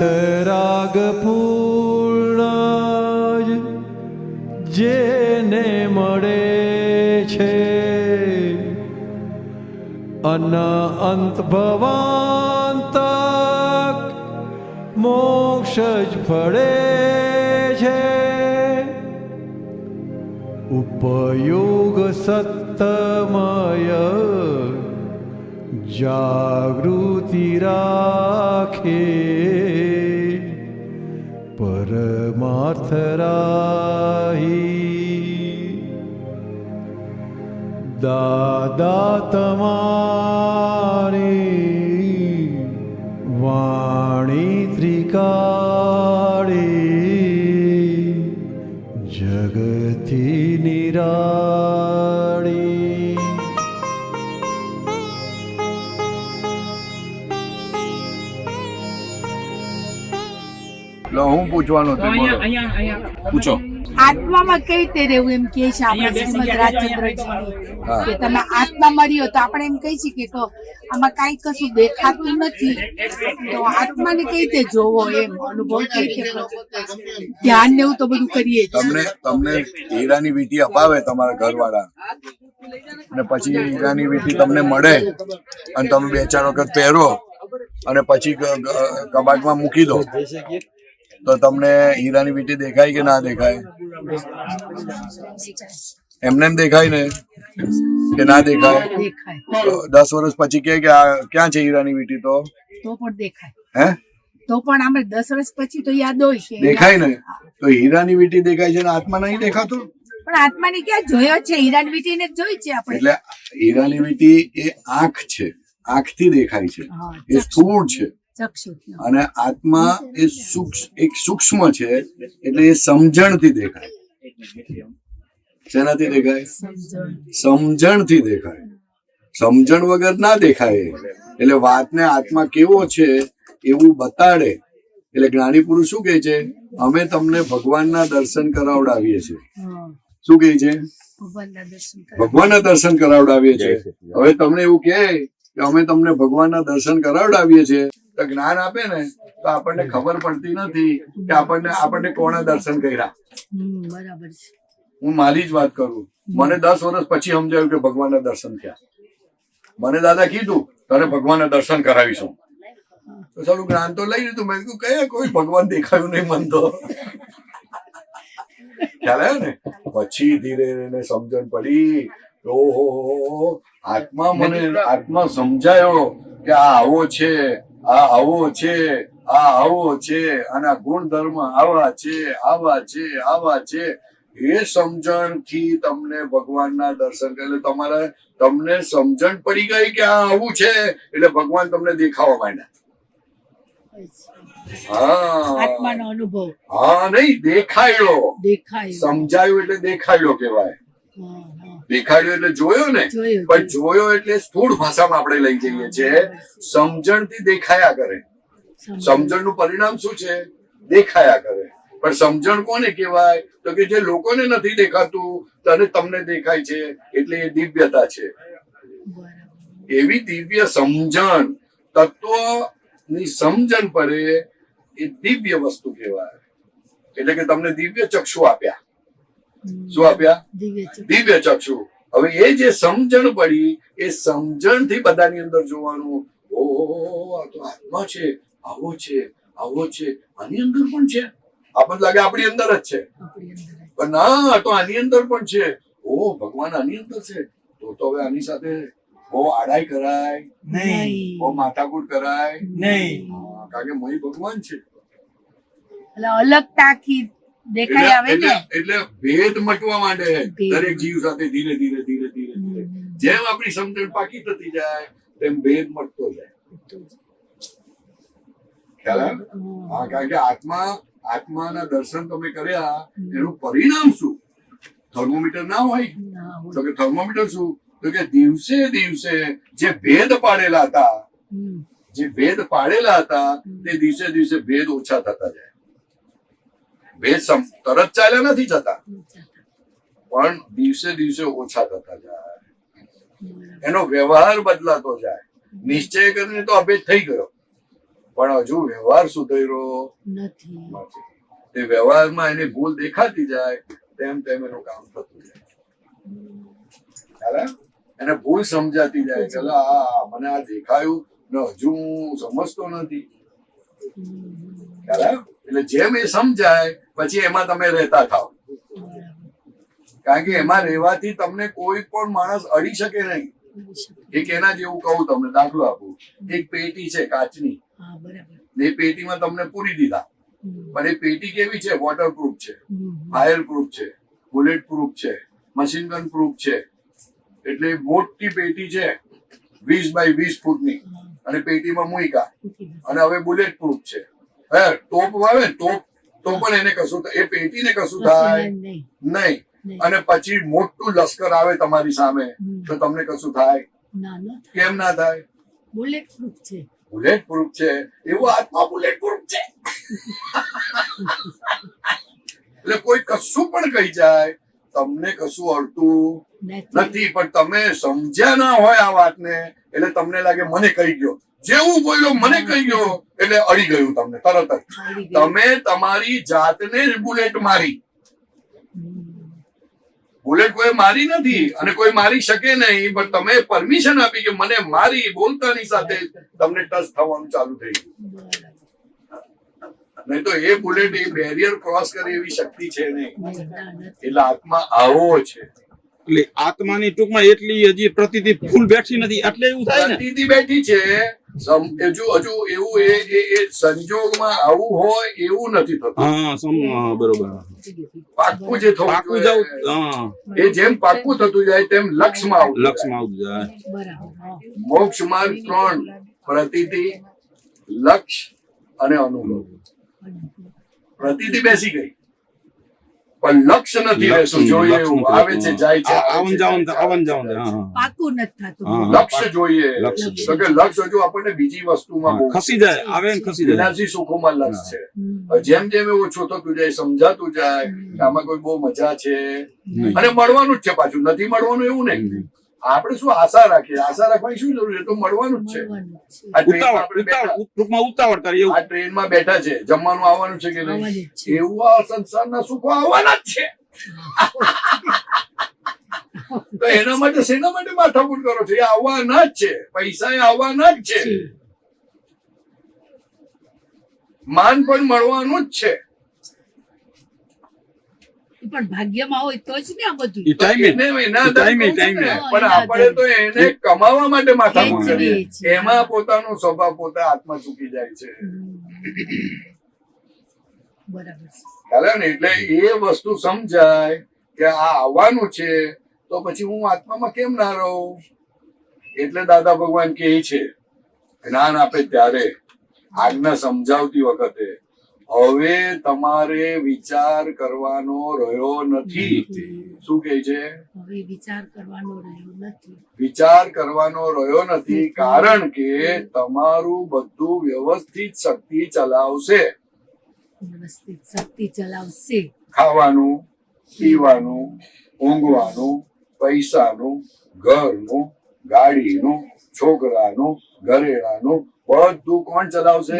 વીતરાગ પૂર્ણ જેને મળે છે અનંત ભવાંતક મોક્ષ જ ફળે છે. उपयोग सत्तमय जागृति राखे परमार्थ राही. दादा તમારી વાણી ત્રિકાળી જગતી નિરાળી. લો હું પૂછવાનું હતું, બોલો. પૂછો. આત્મામાં કઈ રીતે રહેવું એમ કે છે આપણે શ્રીમદ રાજચંદ્રજી કે તમે આત્મા મર્યો તો આપણે એમ કહી છીએ કે આમાં કઈ કશું દેખાતું નથી તો આત્માને કઈ રીતે જોવો એમ અનુભવ કઈ રીતે ધ્યાન ને એવું તો બધું કરીએ છીએ. તમને હીરાની વીંટી અપાવે તમારા ઘરવાળા અને પછી હીરાની વીંટી તમને મળે અને તમે 2-4 વખત પહેરો અને પછી કબાટમાં મૂકી દો તો તમને હીરાની વીંટી દેખાય કે ના દેખાય? એમને એમ દેખાય ને કે ના દેખાય? 10 વર્ષ પછી કે આ ક્યાં છે હીરાની વીંટી? તો પણ દેખાય. હે તો પણ આપણે 10 વર્ષ પછી તો યાદ હોય છે. દેખાય ને? તો હીરાની વીંટી દેખાય છે ને આત્મા નહીં દેખાતો? પણ આત્માને ક્યાં જોયો છે? હીરાની વીંટીને જ જોઈ છે આપણે. એટલે હીરાની વીંટી એ આંખ છે, આંખથી દેખાય છે, એ સ્થૂળ છે. અને આત્મા એ એક સૂક્ષ્મ છે એટલે એ સમજણથી દેખાય. શેનાથી દેખાય? સમજણથી દેખાય. સમજણ વગર ના દેખાય. એટલે વાતને આત્મા કેવો છે એવું બતાડે. એટલે જ્ઞાની પુરુષ શું કહે છે? અમે તમને ભગવાનના દર્શન કરાવડાવીએ છીએ. શું કહે છે? ભગવાનના દર્શન કરાવડાવીએ છીએ. હવે તમને એવું કહે કે અમે તમને ભગવાનના દર્શન કરાવડાવીએ છીએ તો જ્ઞાન આપે ને તો આપણને ખબર પડતી નથી કે આપણને કોણે દર્શન કર્યા. બરાબર છે. હું મારી જ વાત કરું. મને 10 વર્ષ પછી સમજાયું કે ભગવાનના દર્શન થયા. મને દાદા કીધું તને ભગવાનના દર્શન કરાવીશું તો સારું જ્ઞાન તો લઈ લીધું. મેં કીધું કયા કોઈ ભગવાન દેખાયું નહીં મન તો. ખ્યાલ આવ્યો ને? પછી ધીરે ધીરે સમજણ પડી. ઓહો આત્મા સમજાયો કે આ આવો છે, આ આવો છે, આ આવો છે, આના ગુણધર્મ આવા છે, આવા છે, આવા છે. એ સમજણ થી તમને ભગવાનના દર્શન કરે. તમને સમજણ પડી ગઈ કે આ આવું છે એટલે ભગવાન તમને દેખાવા માંડ્યા. આત્માનો અનુભવ. હા નહીં, દેખાયો. સમજાયું એટલે દેખાયો કહેવાય. દેખાડ્યો એટલે જોયો ને, પણ જોયો એટલે સ્થૂળ ભાષામાં આપણે લઈ જઈએ છીએ. સમજણથી દેખાયા કરે. સમજણનું પરિણામ શું છે? દેખાયા કરે. પણ સમજણ કોને કહેવાય? તો કે જે લોકોને નથી દેખાતું તને તમને દેખાય છે એટલે એ દિવ્યતા છે. એવી દિવ્ય સમજણ, તત્વની સમજણ પડે એ દિવ્ય વસ્તુ કહેવાય. એટલે કે તમને દિવ્ય ચક્ષુ આપ્યા. શું આપ્યા? દિવ્ય ચક્ષુ. હવે એ જે સમજણ પડી એ સમજણ થી બધાની અંદર જોવાનું. ઓહો આ તો આત્મા છે, આવો છે, આવો છે, આની અંદર પણ છે. આપણને લાગે આપણી અંદર જ છે, પણ ના, તો આની અંદર પણ છે. ઓહ ભગવાન આની અંદર છે. તો હવે આની સાથે બહુ આડાઈ કરાય નહીં, બહુ માથાકૂટ કરાય નહીં, કારણ કે મય ભગવાન છે. અલગતાથી દેખાય આવે ને એટલે ભેદ મટવા માંડે દરેક જીવ સાથે. ધીરે ધીરે ધીરે ધીરે ધીરે જેમ આપણી સમજણ પાકી થતી જાય તેમ ભેદ મટતો જાય. ખ્યાલ આવે? હા, કારણ કે આત્માના દર્શન તમે કર્યા એનું પરિણામ શું? થર્મોમીટર ના હોય તો કે થર્મોમીટર શું? તો કે દિવસે દિવસે જે ભેદ પાડેલા હતા તે દિવસે દિવસે ભેદ ઓછા થતા જાય. ભેદ તરત ચાલ્યા નથી જતા, પણ દિવસે દિવસે ઓછા થતા જાય. એનો વ્યવહાર બદલાતો જાય. નિશ્ચય કરીને તો અભેદ થઈ ગયો, પણ હજુ વ્યવહાર સુધર્યો નથી. નથી. તે વ્યવહારમાં એની ભૂલ દેખાતી જાય તેમ તેમ એનું કામ થતું જાય. ખ્યાલ? એને ભૂલ સમજાતી જાય કે મને આ દેખાયું ને હજુ હું સમજતો નથી. ખ્યાલ? એટલે જેમ એ સમજાય પછી એમાં તમે રહેતા થાવ. કારણ કે એમાં રહેવાથી તમને કોઈ પણ માણસ અડી શકે નહીં. એક એના જેવું કહું તમને દાખલો આપું. એક પેટી છે કાચની, એ પેટીમાં તમને પૂરી દીધા, પણ એ પેટી કેવી છે? વોટરપ્રૂફ છે, ફાયર પ્રૂફ છે, બુલેટ પ્રૂફ છે, મશીન ગન પ્રૂફ છે. એટલે મોટી પેટી છે 20 બાય 20 ફૂટની, અને પેટીમાં મૂકા, અને હવે બુલેટ પ્રૂફ છે. તોપ આવે તોપ તો પણ એને કશું, એ પેટીને કશું થાય નહીં. અને પછી મોટું લશ્કર આવે તમારી સામે તો તમને કશું થાય? કેમ ના થાય? બુલેટ પ્રૂફ છે. બુલેટ પ્રૂફ છે એવું આત્મા બુલેટ પ્રૂફ છે. એટલે કોઈ કશું પણ કહી જાય તમને કશું અડતું નથી, પણ તમે સમજ્યા ના હોય આ વાતને એટલે તમને લાગે મને કહી ગયો, જેવું બોલ્યો મને કહી ગયો એટલે અડી ગયું તમને તરત જ. તમે તમારી જાતને જ બુલેટ મારી. બુલેટ કોઈ મારી નથી અને કોઈ મારી શકે નહીં, પણ તમે પરમિશન આપી કે મને મારી. બોલતાની સાથે તમને ટચ થવાનું ચાલુ થઈ ગયું. નહીં તો એ બુલેટ એ બેરિયર ક્રોસ કરે એવી શક્તિ છે નહીં. એટલે આત્મા આવો છે. એટલે આત્માની ટૂંકમાં એટલી હજી પ્રતિતિ ફૂલ બેઠી નથી એટલે એવું થાય ને. પ્રતિતિ બેઠી છે, હજુ એવું એ સંજોગમાં આવું હોય એવું નથી થતું. હા બરોબર. પાક્કું જે થવું જોઈએ, એ જેમ પાક્કું થતું જાય તેમ લક્ષ્યમાં આવતું જાય. મોક્ષ માર્ગ 3: પ્રતિતિ, લક્ષ્ય અને અનુભવ. પ્રતિતિ બેસી ગઈ પણ લક્ષ્ય નથી રહેતું. જોઈએ એવું આવે છે જાય છે, આવન જાવન પાકું નથી થતું. લક્ષ્ય જોઈએ. તો કે લક્ષ્ય હજુ આપણને બીજી વસ્તુમાં ખસી જાય, આવે ને ખસી જાય. વિનાશી સુખોમાં લક્ષ્ય છે. જેમ જેમ એ ઓછું થતું જાય, સમજાતું જાય કે આમાં કોઈ બહુ મજા છે અને મળવાનું જ છે. પાછું નથી મળવાનું એવું નહીં. આપણે શું આશા રાખીએ? આશા રાખવાની શું જરૂર છે? તો મળવાનું જ છે. ઉતાવળ કરીએ. આ ટ્રેનમાં બેઠા છે, જમવાનું આવવાનું છે કે નહીં? એવું આ સંસારના સુખો આવવાના જ છે. તો એના માટે શેના માટે માથાકૂટ કરો છો? એ આવવાના જ છે. પૈસા એ આવવાના જ છે. માન પણ મળવાનું જ છે. પણ ભાગ્યમાં હોય તો જ ને આ બધું. પણ આપણે તો એને કમાવા માટે માથાકૂટ કરીએ. એમાં પોતાનો સ્વભાવ પોતા આત્મા ચૂકી જાય છે. બરાબર. એટલે એ વસ્તુ સમજાય કે આ આવવાનું છે તો પછી હું આત્મામાં કેમ ના રહું? એટલે દાદા ભગવાન કહે છે, જ્ઞાન આપે ત્યારે, આજ્ઞા સમજાવતી વખતે, હવે તમારે વિચાર કરવાનો રહ્યો નથી. શું કહે છે? હવે વિચાર કરવાનો રહ્યો નથી. વિચાર કરવાનો રહ્યો નથી, કારણ કે તમારું બધું વ્યવસ્થિત શક્તિ ચલાવશે. વ્યવસ્થિત શક્તિ ચલાવશે. ખાવાનું, પીવાનું, ઊંઘવાનું, પૈસાનું, ઘરનું, ગાડીનું, છોકરાનું, ઘરેણાનું બધું કોણ ચલાવશે?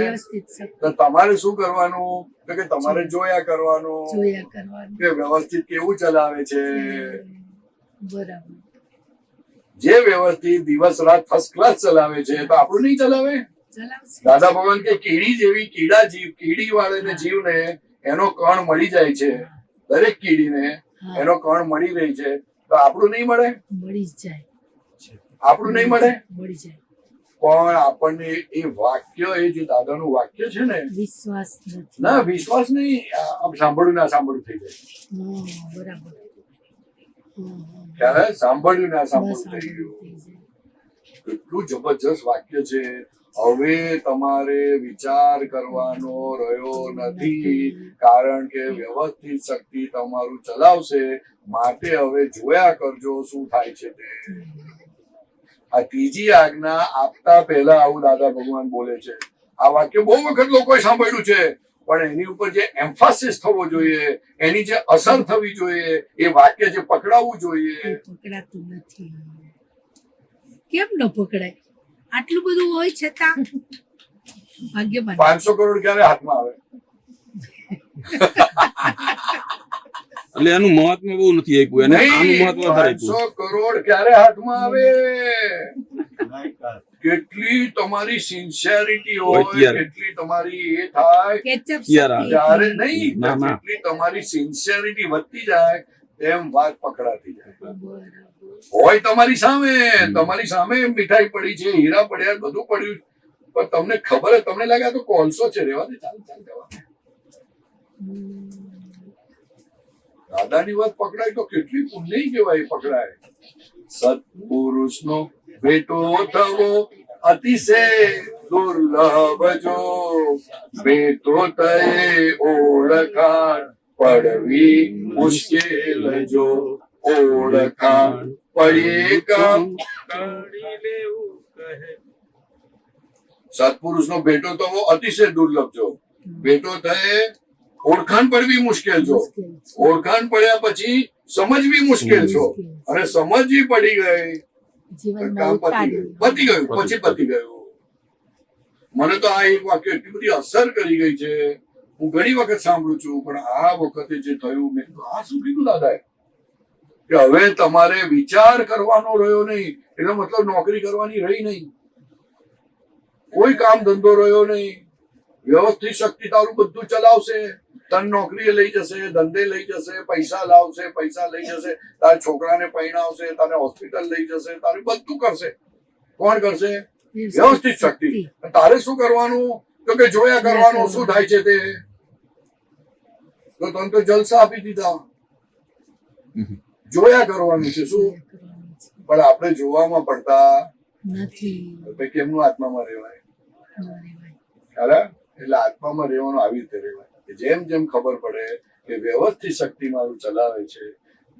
તો તમારે શું કરવાનું? તો કે તમારે જોયા કરવાનું કે વ્યવસ્થિત કેવું ચલાવે છે. બરાબર. જે વ્યવસ્થિત દિવસ રાત ફર્સ્ટ ક્લાસ ચલાવે છે તો આપણું નહીં ચલાવે? દાદા ભગવાન કે કીડી જેવી કીડી વાળાને જીવને એનો કણ મળી જાય છે. દરેક કીડીને એનો કણ મળી રહી છે તો આપણું નહીં મળે? મળી જાય. આપણું નહીં મળે? મળી જાય. પણ આપણને એ વાક્ય, એ જે દાદાનું વાક્ય છે ને, વિશ્વાસ નથી. ના વિશ્વાસ નહીં, આમ સાંભળ્યું ના સાંભળ્યું થઈ જાય. બરાબર. ત્યારે સાંભળ્યું ના સાંભળ્યું થઈ ગયું. કેટલું જબરજસ્ત વાક્ય છે. હવે તમારે વિચાર કરવાનો રહ્યો નથી, કારણ કે વ્યવસ્થિત શક્તિ તમારું ચલાવશે. માટે હવે જોયા કરજો શું થાય છે તે. આ ત્રીજી આજ્ઞા આપતા પહેલા આવું દાદા ભગવાન બોલે છે. આ વાક્ય બહુ વખત લોકોએ સાંભળ્યું છે, પણ એની ઉપર જે એમ્ફાસિસ થવો જોઈએ, એની જે અસર થવી જોઈએ, એ વાક્ય જે પકડાવવું જોઈએ, પકડાતું નથી. કેમ ન પકડાય? આટલું બધું હોય છતાં ભાગ્યવાન 500 કરોડ ક્યારે હાથમાં આવે? એટલે એનું મહત્વ બહુ નથી આપ્યું એને, આનું મહત્વ વધારે આપ્યું. 500 કરોડ ક્યારે હાથમાં આવે? કેટલી તમારી સિન્સિયરિટી હોય, ત્યારે. કેટલી તમારી એ થાય કેચઅપ ત્યારે. ત્યારે નહીં, ના, ના. જેટલી તમારી સિન્સિયરિટી વધતી જાય એમ વાત પકડાતી જાય. હોય તમારી સામે મીઠાઈ પડી છે, હીરા પડ્યા, બધું પડ્યું, પણ તમને ખબર જ, તમને લાગે આ તો કોલસો છે, રેવા દે, ચાલ જવા દે. દાદાની વાત પકડાય તો કેટલી પુણ્ય કહેવાય પકડાય. સત્પુરુષનો ભેટો થવો અતિશય દુર્લભ જો, ભેટો થયે ઓળખાણ પડવી મુશ્કેલ જો, ઓળખાણ પડીએ કામ કરી લેવું કહે. સત્પુરુષનો ભેટો થવો અતિશય દુર્લભ જો, ભેટો થયે ઓળખાણ પડવી મુશ્કેલ છો, ઓળખાણ પડ્યા પછી સમજવી મુશ્કેલ છો, અને સમજવી પડી ગઈ કામ પતી ગયું, પછી પતી ગયું. મને તો આ એક વાક્ય એટલી બધી અસર કરી ગઈ છે, હું ઘણી વખત સાંભળું છું, પણ આ વખતે જે થયું, મેં કીધું આ શું કીધું દાદાએ, કે હવે તમારે વિચાર કરવાનો રહ્યો નહીં, એટલે મતલબ નોકરી કરવાની રહી નહીં, કોઈ કામ ધંધો રહ્યો નહીં, વ્યવસ્થિત શક્તિ તારું બધું ચલાવશે, તન નોકરીએ લઈ જશે, ધંધે લઈ જશે, પૈસા લાવશે, પૈસા લઈ જશે, તારા છોકરાને પરણાવશે, તારે હોસ્પિટલ લઈ જશે, તારું બધું કરશે. કોણ કરશે? વ્યવસ્થિત શક્તિ. તારે શું કરવાનું? તો કે જોયા કરવાનું શું થાય છે તે. તો તને તો જલસા આપી દીધા, જોયા કરવાનું છે શું, પણ આપણે જોવામાં પડતા નથી. કેમનું આત્મામાં રહેવાય? એટલે આત્મામાં રહેવાનું આવી રીતે રહેવાય. જેમ જેમ ખબર પડે કે વ્યવસ્થિત શક્તિ મારું ચલાવે છે,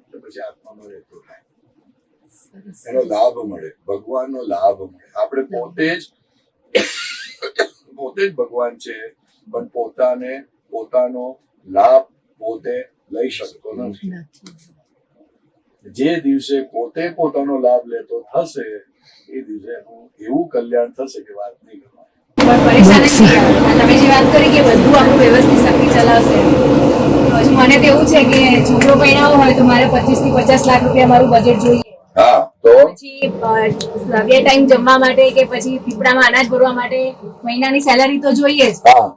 તો પછી આત્મામાં રહેતો થાય, એનો લાભ મળે, ભગવાનનો લાભ મળે. આપણે પોતે જ ભગવાન છે, પણ પોતાનો લાભ પોતે લઈ શકતો નથી. જે દિવસે પોતે પોતાનો લાભ લેતો થશે, એ દિવસે એવું કલ્યાણ થશે કે વાત નહીં કરવાની. તમે જે વાત કરી કે બધું આપણું વ્યવસ્થિત શક્તિ ચલાવશે, હજુ મને તો એવું છે કે છોકરો પરણાવવો હોય તો મારે 25 થી 50 લાખ રૂપિયા મારું બજેટ જોઈએ. હા, તો પછી 2 ટાઈમ જમવા માટે કે પછી પીપળામાં અનાજ ભરવા માટે મહિનાની સેલરી તો જોઈએ જ. હા,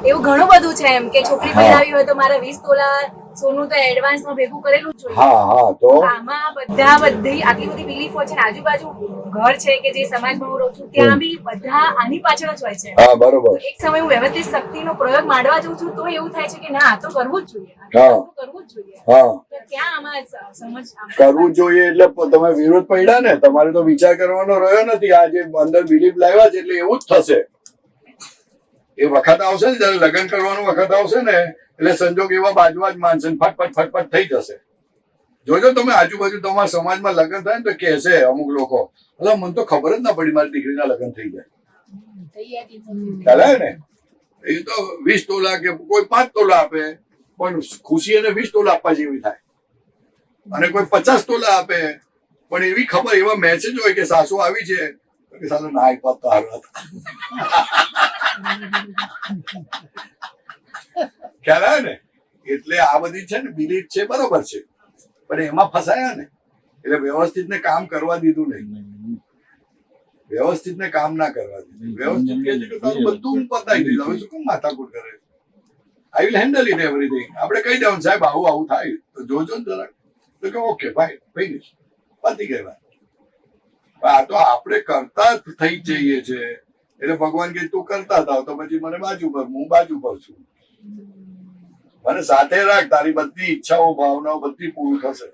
એવું ઘણું બધું છે એમ કે છોકરી પરણાવી હોય તો મારે 20 તોલા સોનું તો એડવાન્સમાં ભેગું કરેલું જ જોઈએ. હા, તો આમાં બધી આટલી બધી બિલીફો છે ને, આજુબાજુ ઘર છે કે જે સમાજમાં હું રહું છું ત્યાં બી બધા આની પાછળ જ હોય છે. હા, બરોબર. એક સમય હું વ્યવસ્થિત શક્તિનો પ્રયોગ માંડવા જઉં છું તો એવું થાય છે કે ના, આ તો કરવું જ જોઈએ, કરવું જ જોઈએ. હા, તો ક્યાં આમાં સમજ કરવું જોઈએ એટલે તમે વિરોધ પડ્યા ને, તમારે તો વિચાર કરવાનો રહ્યો નથી. આ જે અંદર બિલીફ લાવ્યા છે એટલે એવું જ થશે. એ વખત આવશે ને, જયારે લગ્ન કરવાનો વખત આવશે ને, એટલે સંજોગ એવા બાજવા જ માનશે, ફટફટ થઈ જશે. જોજો તમે આજુબાજુ તમારા સમાજમાં લગ્ન થાય ને તો કહેશે અમુક લોકો, એટલે મને તો ખબર જ ના પડી મારી દીકરીના લગ્ન થઈ જાય. ખ્યાલ આવે ને? એ તો 20 તોલા કે કોઈ 5 તોલા આપે, પણ ખુશી એને 20 તોલા આપવા જેવી થાય, અને કોઈ 50 તોલા આપે, પણ એવી ખબર, એવા મેસેજ હોય કે સાસુ આવી છે, કે સાસુ ના આપ્યા તો હારું હતા. ખ્યાલ આવે ને? એટલે આ બધી છે ને બિલીફ છે, બરોબર છે, પણ એમાં ફસાયા ને, એટલે વ્યવસ્થિત ને કામ કરવા દીધું નહીં. વ્યવસ્થિત ને કામ ના કરવા દીધું. વ્યવસ્થિત કે છે કે તારું બધું પતાઈ દીધું, હવે શું કેમ માથાકૂટ કરે? I will handle it everything. આપણે કહી દેવાનું, સાહેબ આવું થાય તો જોજો ને જરાક, તો કે ઓકે ભાઈ ફિનિશ, પતી ગઈ વાત. આ તો આપણે કરતા થઈ જઈએ છે, એટલે ભગવાન કે તું કરતા થાવ તો પછી મને બાજુ પર, હું બાજુ પર છું, મને સાથે રાખ, તારી બધી ઈચ્છાઓ ભાવનાઓ બધી પૂરી થશે.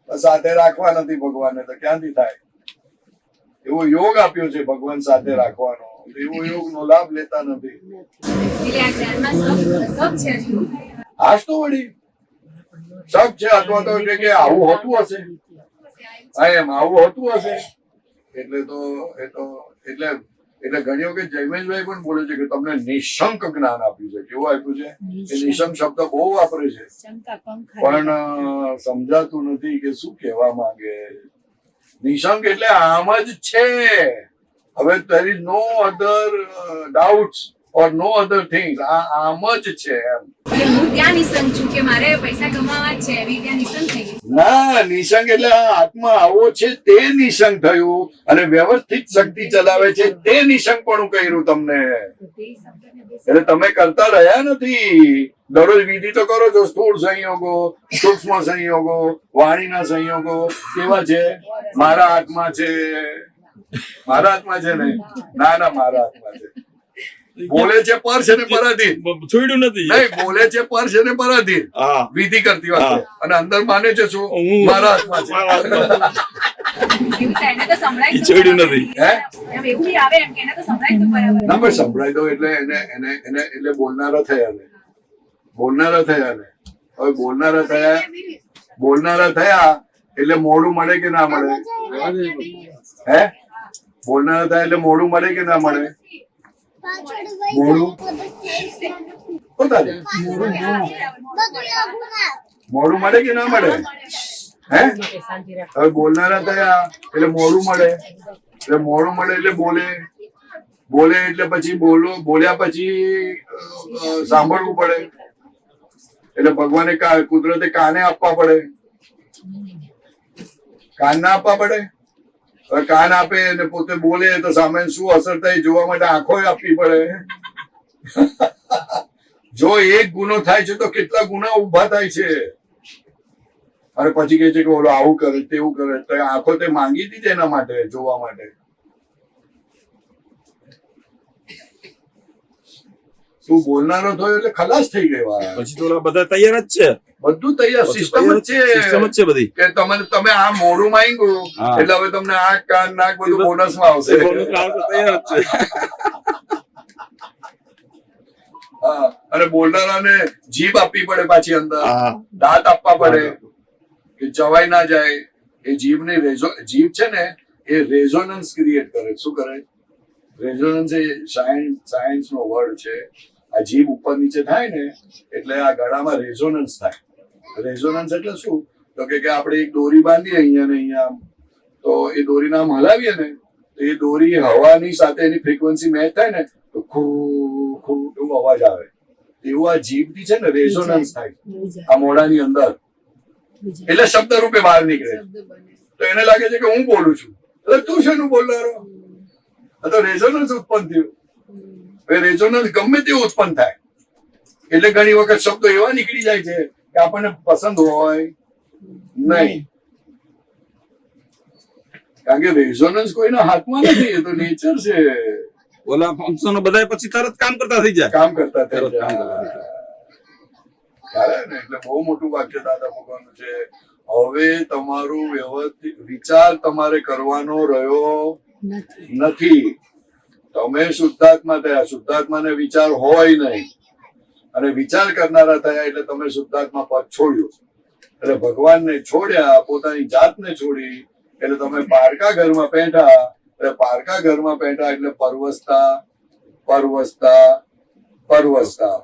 સાથે રાખવા નથી ભગવાનને તો ક્યાંથી થાય? એવો યોગ આપ્યો છે ભગવાન સાથે રાખવાનો, એવો યોગ નો લાભ લેતા નથી. હાશ તો વળી શક છે, અથવા તો કે આવું હોતું હશે, એમ આવું હોતું હશે. એટલે ઘણી વખત જયમેશભાઈ પણ બોલે છે કે તમને નિશંક જ્ઞાન આપ્યું છે. કેવું આપ્યું છે? એ નિશંક શબ્દ બહુ વાપરે છે, પણ સમજાતું નથી કે શું કહેવા માંગે. નિશંક એટલે આમ જ છે, હવે there is no other doubts or no other things. આમ જ છે એમ. એટલે હું ત્યાં નિસંગ છું કે મારે પૈસા કમાવા જ છે એવી ત્યાં નિસંગ થઈ ગઈ. ના, નિસંગ એટલે આ આત્મા આવો છે તે નિસંગ થયું, અને વ્યવસ્થિત શક્તિ ચલાવે છે તે નિસંગ પણ કર્યું તમને. એટલે તમે કરતા રહ્યા નથી. દરરોજ વિધિ તો કરો છો. સ્થૂળ સંયોગો, સૂક્ષ્મ સંયોગો, વાણીના સંયોગો કેવા છે? મારા હાથમાં છે, મારા હાથમાં છે ને? ના ના, મારા હાથમાં છે. બોલે છે પર છે ને પરાધીન, છોડ્યું નથી. નહીં, બોલે છે પર છે ને પરાધીન વિધિ કરતી વખતે, અને અંદર માને છે શું? મારા હાથમાં છે. એવું થાય એને તો સંભળાય જ છોડ્યું નથી. હે? એમ એવું બી આવે એમ કે એને તો સંભળાય જ બરાબર. ના, પણ સંભળાય દો એટલે એને એટલે બોલનારા થયા ને. બોલનારા થયા ને. હવે બોલનારા થયા એટલે મોડું મળે કે ના મળે? હે? બોલનારા થયા એટલે મોડું મળે કે ના મળે? મોડું મળે કે ના મળે? હે? હવે બોલનારા થયા એટલે મોડું મળે. એટલે મોડું મળે એટલે બોલે એટલે પછી બોલ્યા પછી સાંભળવું પડે. એટલે ભગવાને કુદરતે કાને આપવા પડે. કાન ના આપવા પડે? હવે કાન આપે અને પોતે બોલે તો સામે શું અસર થાય જોવા માટે આંખો આપવી પડે. જો એક ગુનો થાય છે તો કેટલા ગુના ઉભા થાય છે. અને પછી કહે છે કે ઓલો આવું કરે, તેવું કરે. તો આંખો તે માંગી હતી એના માટે, જોવા માટે. તું બોલનારો થયો એટલે ખલાસ થઈ ગયો. પછી તો બધા તૈયાર જ છે. બધું તૈયાર, સિસ્ટમ જ છે બધી. કે તમે આ મોડું માંગ્યું એટલે હવે તમને આ કાન નાક બધું બોનસ માં આવશે. તૈયાર જ છે. અને બોલનારાને જીભ આપવી પડે, પાછી અંદર દાંત આપવા પડે કે ચવાઈ ના જાય. એ જીભની જીભ છે ને એ રેઝોનન્સ ક્રિએટ કરે. શું કરે? રેઝોનન્સ એ સાયન્સ નો વર્ડ છે. આ જીભ ઉપર નીચે થાય ને એટલે આ ગળામાં રેઝોનન્સ થાય. રેઝોનન્સ એટલે શું? તો કે આપણે એક દોરી બાંધીએ અહીંયા ને અહીંયા, તો એ દોરીને આમ હલાવીએ ને તો એ દોરી હવાની સાથે એની ફ્રીક્વન્સી મેચ થાય ને તો ખૂ ખૂ એવું અવાજ આવે. એવું આ જીભથી છે ને રેઝોનન્સ થાય આ મોઢાની અંદર. એટલે શબ્દ રૂપે બહાર નીકળે. તો એને લાગે છે કે હું બોલું છું. એટલે તું શેનું બોલનારો? તો રેઝોનન્સ ઉત્પન્ન થયું. રેઝોનન્સ ગમે તેવું ઉત્પન્ન થાય એટલે ઘણી વખત શબ્દો એવા નીકળી જાય છે કે આપણને પસંદ હોય નહીં. કારણ કે રેઝોનન્સ કોઈના હાથમાં નથી, એ તો નેચર છે. ઓલા ફંક્શનો બધા પછી તરત કામ કરતા થઈ જાય. કામ કરતા થઈ જાય. ને એટલે બહુ મોટું વાક્ય દાદા ભગવાનનું છે. હવે તમારું વ્યવસ્થિત વિચાર તમારે કરવાનો રહ્યો નથી. તમે શુદ્ધાત્મા થયા. શુદ્ધાત્માને વિચાર હોય નહીં, અને વિચાર કરનારા થયા એટલે તમે શુદ્ધાત્મા પદ છોડ્યું. એટલે ભગવાનને છોડ્યા, પોતાની જાતને છોડી એટલે તમે પારકા ઘરમાં પેઠા. એટલે પારકા ઘરમાં પેઠા એટલે પરવસતા.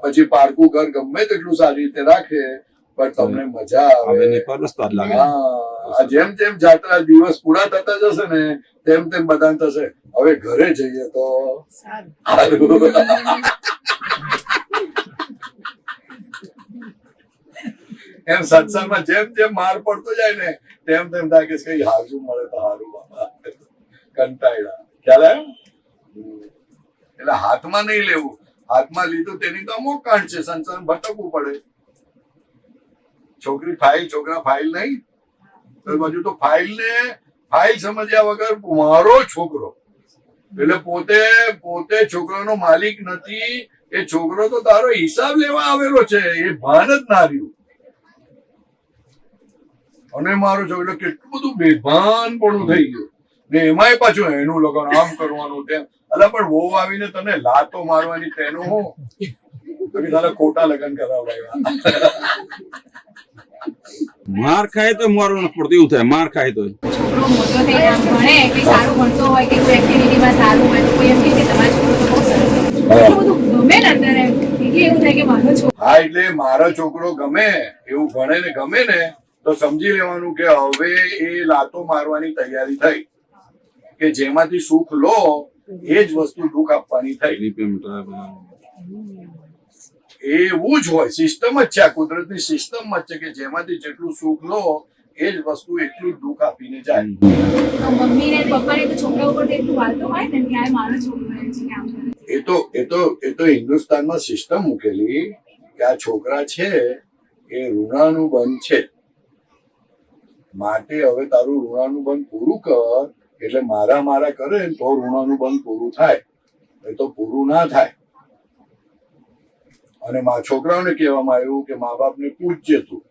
પછી પારકું ઘર ગમે તેટલું સારી રીતે રાખે પણ તમને મજા આવે. હા, જેમ જેમ જાત્રા દિવસ પૂરા થતા જશે ને તેમ તેમ બધા થશે હવે ઘરે જઈએ તો સારું. એમ સત્સંગમાં જેમ જેમ માર પડતો જાય ને તેમ તેમ થાય કે કઈ હાજુ મળે તો હારું. બાબા કંટાળ્યા. ખ્યાલ આવ્યો? એટલે હાથમાં નહીં લેવું. હાથમાં લીધું તેની તો અમુક કાંડ છે. સંસાર ભટકવું પડે. છોકરી ફાઇલ, છોકરા ફાઇલ નહીં. તો બાજુ તો ફાઇલ સમજ્યા વગર મારો છોકરો એટલે પોતે છોકરાનો માલિક નથી. એ છોકરો તો તારો હિસાબ લેવા આવેલો છે. એ ભાન જ ના રહ્યું. અને મારો છોકરો કેટલું બધું બેભાન પણ થઈ ગયું ને. એમાંય પાછું એનું લગન આમ કરવાનું તેમ. અલા પણ બહુ આવીને તને લાતો મારવાની તેનું હું તારા ખોટા લગન કરાવડાવ્યા. માર ખાય તો મારવું નથી પડતું એવું થાય. માર ખાય તો છોકરો મોટો થઈને આમ ભણે કે સારું ભણતો હોય કે કોઈ એક્ટિવિટીમાં સારું હોય તો કોઈ એમ કહે કે તમારો છોકરો તો બહુ સરસ છે. બધું ગમે ને અંદર એમ એટલે એવું થાય કે મારો છોકરો. હા, એટલે મારો છોકરો ગમે એવું ભણે ને ગમે ને તો સમજી લેવાનું કે હવે એ લાતો મારવાની તૈયારી થઈ કે જેમાંથી સુખ લો એ જ વસ્તુ દુઃખ આપવાની થઈ. રિપેમેન્ટ એવું જ હોય, સિસ્ટમ જ છે, આ કુદરતની સિસ્ટમ જ છે કે જેમાંથી જેટલું સુખ લો એ જ વસ્તુ એટલું જ દુઃખ આપીને જાય. તો મમ્મી ને પપ્પા ને તો છોકરા ઉપર તો એટલું વાલતો હોય ને કે આ મારો છોકરો છે કે આમ કરે. એ તો હિન્દુસ્તાનમાં સિસ્ટમ મૂકેલી કે આ છોકરા છે એ ઋણાનુબંધ છે, માટે હવે તારું ઋણાનુબંધ પૂરું કર. એટલે મારા કરે ને તો ઋણાનુબંધ પૂરું થાય, એ તો પૂરું ના થાય. અને છોકરાઓને કહેવામાં આવ્યું કે મા બાપને પૂજજે તું,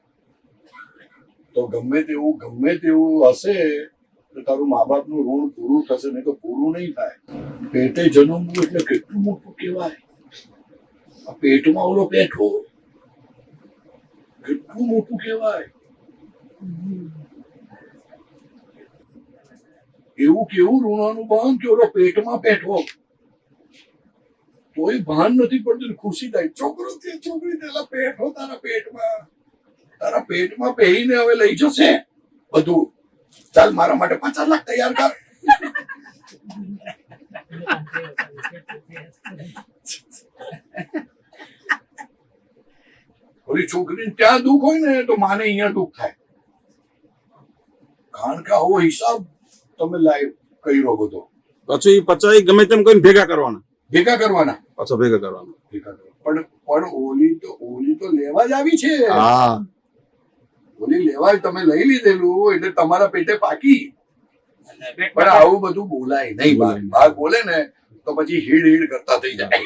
તો ગમે તેવું હશે તો તારું મા બાપનું ઋણ પૂરું થશે, નહીં તો પૂરું નહીં થાય. પેટે જન્મવું એટલે કેટલું મોટું કહેવાય. આ પેટમાં ઓલો બેઠો કેટલું મોટું કહેવાય. એવું કેવું ઋણાનું ભાન કે ઓલો પેટમાં બેઠો તોય ભાન નથી પડતું, ખુશી થાય. છોકરી પેલા પેઠો તારા પેટમાં પહેરીને હવે લઈ જશે બધું. ચાલ મારા માટે 50 લાખ તૈયાર કર. ઓલી છોકરીને ત્યાં દુઃખ હોય ને તો માને અહીંયા દુઃખ થાય, કારણ કે આવો હિસાબ તમે લાઈવ કર્યો બધો. પછી 50 ગમે તેમ કરીને ભેગા કરવાના પાછા ભેગા કરવાના. પણ ઓલી તો લેવા જ આવી છે. હા, ઓલી લેવા તમે લઈ લીધેલું એટલે તમારા પેટે પાકી. પણ આવું બધું બોલાય નહીં. બાર બોલે ને તો પછી હીડ કરતા થઈ જાય.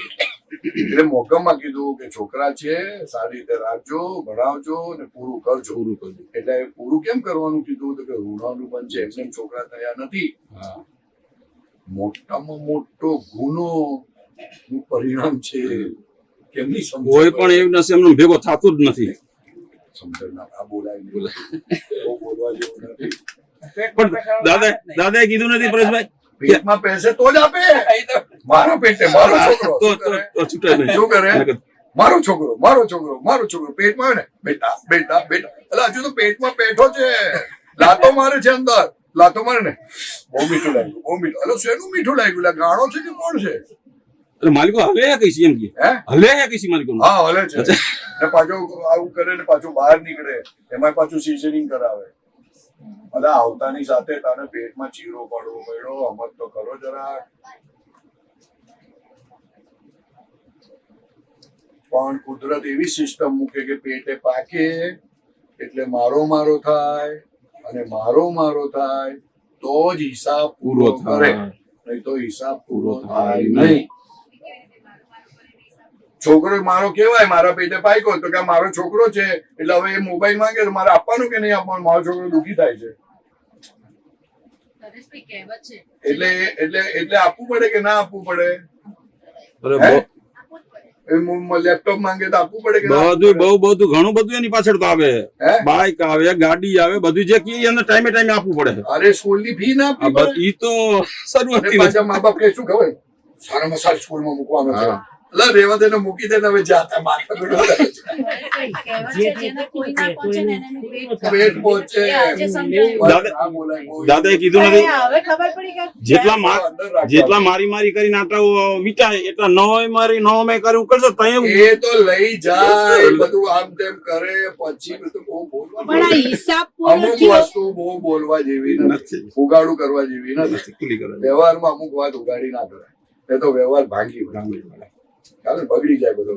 એટલે મોકમમાં કીધું કે છોકરા છે સારી રીતે રાખજો, ભણાવજો ને પૂરું કરજો. એટલે પૂરું કેમ કરવાનું કીધું તો કે ઋણાનુબંધ છે, એમને છોકરા થયા નથી. મોટામાં મોટો ગુનો નું પરિણામ છે. કેમની કોઈ પણ એવું નથી એમનો ભેગો થતું જ નથી. સમજણ ના બોલાય બોલવા જેવું નથી. પણ દાદાએ કીધું નથી પરેશભાઈ, પેટમાં પૈસે તો જ આપે. મારા પેટે મારો છોકરો તો છૂટે નહીં. શું કરે? મારો છોકરો પેટમાં આવે ને બેટા એટલે હજુ તો પેટમાં બેઠો છે, લાતો મારે છે અંદર, લાતો મારે ને. બહુ મીઠું લાગ્યું. એટલે શેનું મીઠું લાગ્યું? ગાણો છે કે કોણ છે? એટલે માલિકો હલે કઈ એમ કે હલે કઈ માલિકો હા હલે છે. ને પાછો આવું કરે ને પાછું બહાર નીકળે, એમાં પાછું સીઝનિંગ કરાવે. એટલે આવતાની સાથે તારે પેટમાં ચીરો પડવો પડ્યો, અમર તો કરો જરા. પણ કુદરત એવી સિસ્ટમ મૂકે કે પેટે પાકે એટલે મારો થાય, અને મારો થાય તો જ હિસાબ પૂરો કરે, નહીં તો હિસાબ પૂરો થાય નહીં. છોકરો મારો કેવાય, મારા પેટે પાક્યો તો કે મારો છોકરો છે એટલે હવે એ મોબાઈલ માંગે તો મારે આપવાનું કે નહીં આપવાનું? મારો છોકરો દુઃખી થાય છે એટલે આપવું પડે કે ના આપવું પડે? લેપટોપ માંગે તો આપવું પડે કે બધું ઘણું બધું એની પાછળ તો આવે. બાઈક આવે, ગાડી આવે, બધું જે કહીએ એને ટાઈમે આપવું પડે. અરે સ્કૂલ ની ફી ના આપવી? ઈ તો શરૂઆત પાછા મા બાપ કે શું ખબર, સારામાં સારી સ્કૂલમાં મૂકવાનો છે. રેવા દે મૂકી દે, હવે જાતા માથા દાદાએ કીધું નથી જેટલા મારી કરીને આટલા વિચારે એટલા નો મેં કર્યું કરશો તો એ તો લઈ જાય બધું આમ તેમ કરે. પછી અમુક વસ્તુ બહુ બોલવા જેવી નથી, ઉગાડું કરવા જેવી નથી. વ્યવહારમાં અમુક વાત ઉગાડી ના કરે, એ તો વ્યવહાર ભાંગી બગડી જાય બધો.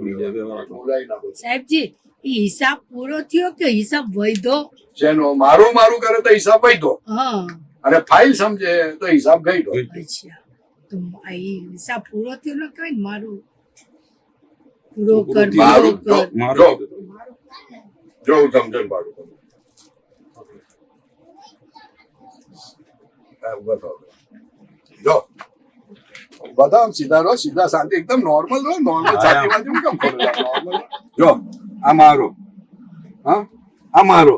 સાહેબજી હિસાબ પૂરો થયો કે હિસાબ વૈધો? જેનો મારું કરે તો હિસાબ વૈધો, અને ફાઇલ સમજે તો હિસાબ ગઈઢો. અચ્છા, તો હિસાબ પૂરો થયો ને કઈ મારું પૂરો કર. જો સમજણ પાડું જો બધા સીધા રહો, સીધા શાંતિ, એકદમ નોર્મલ રહો. નોર્મલ છાતીમાં કેમ કરો? નોર્મલ જો આ મારો, હા આ મારો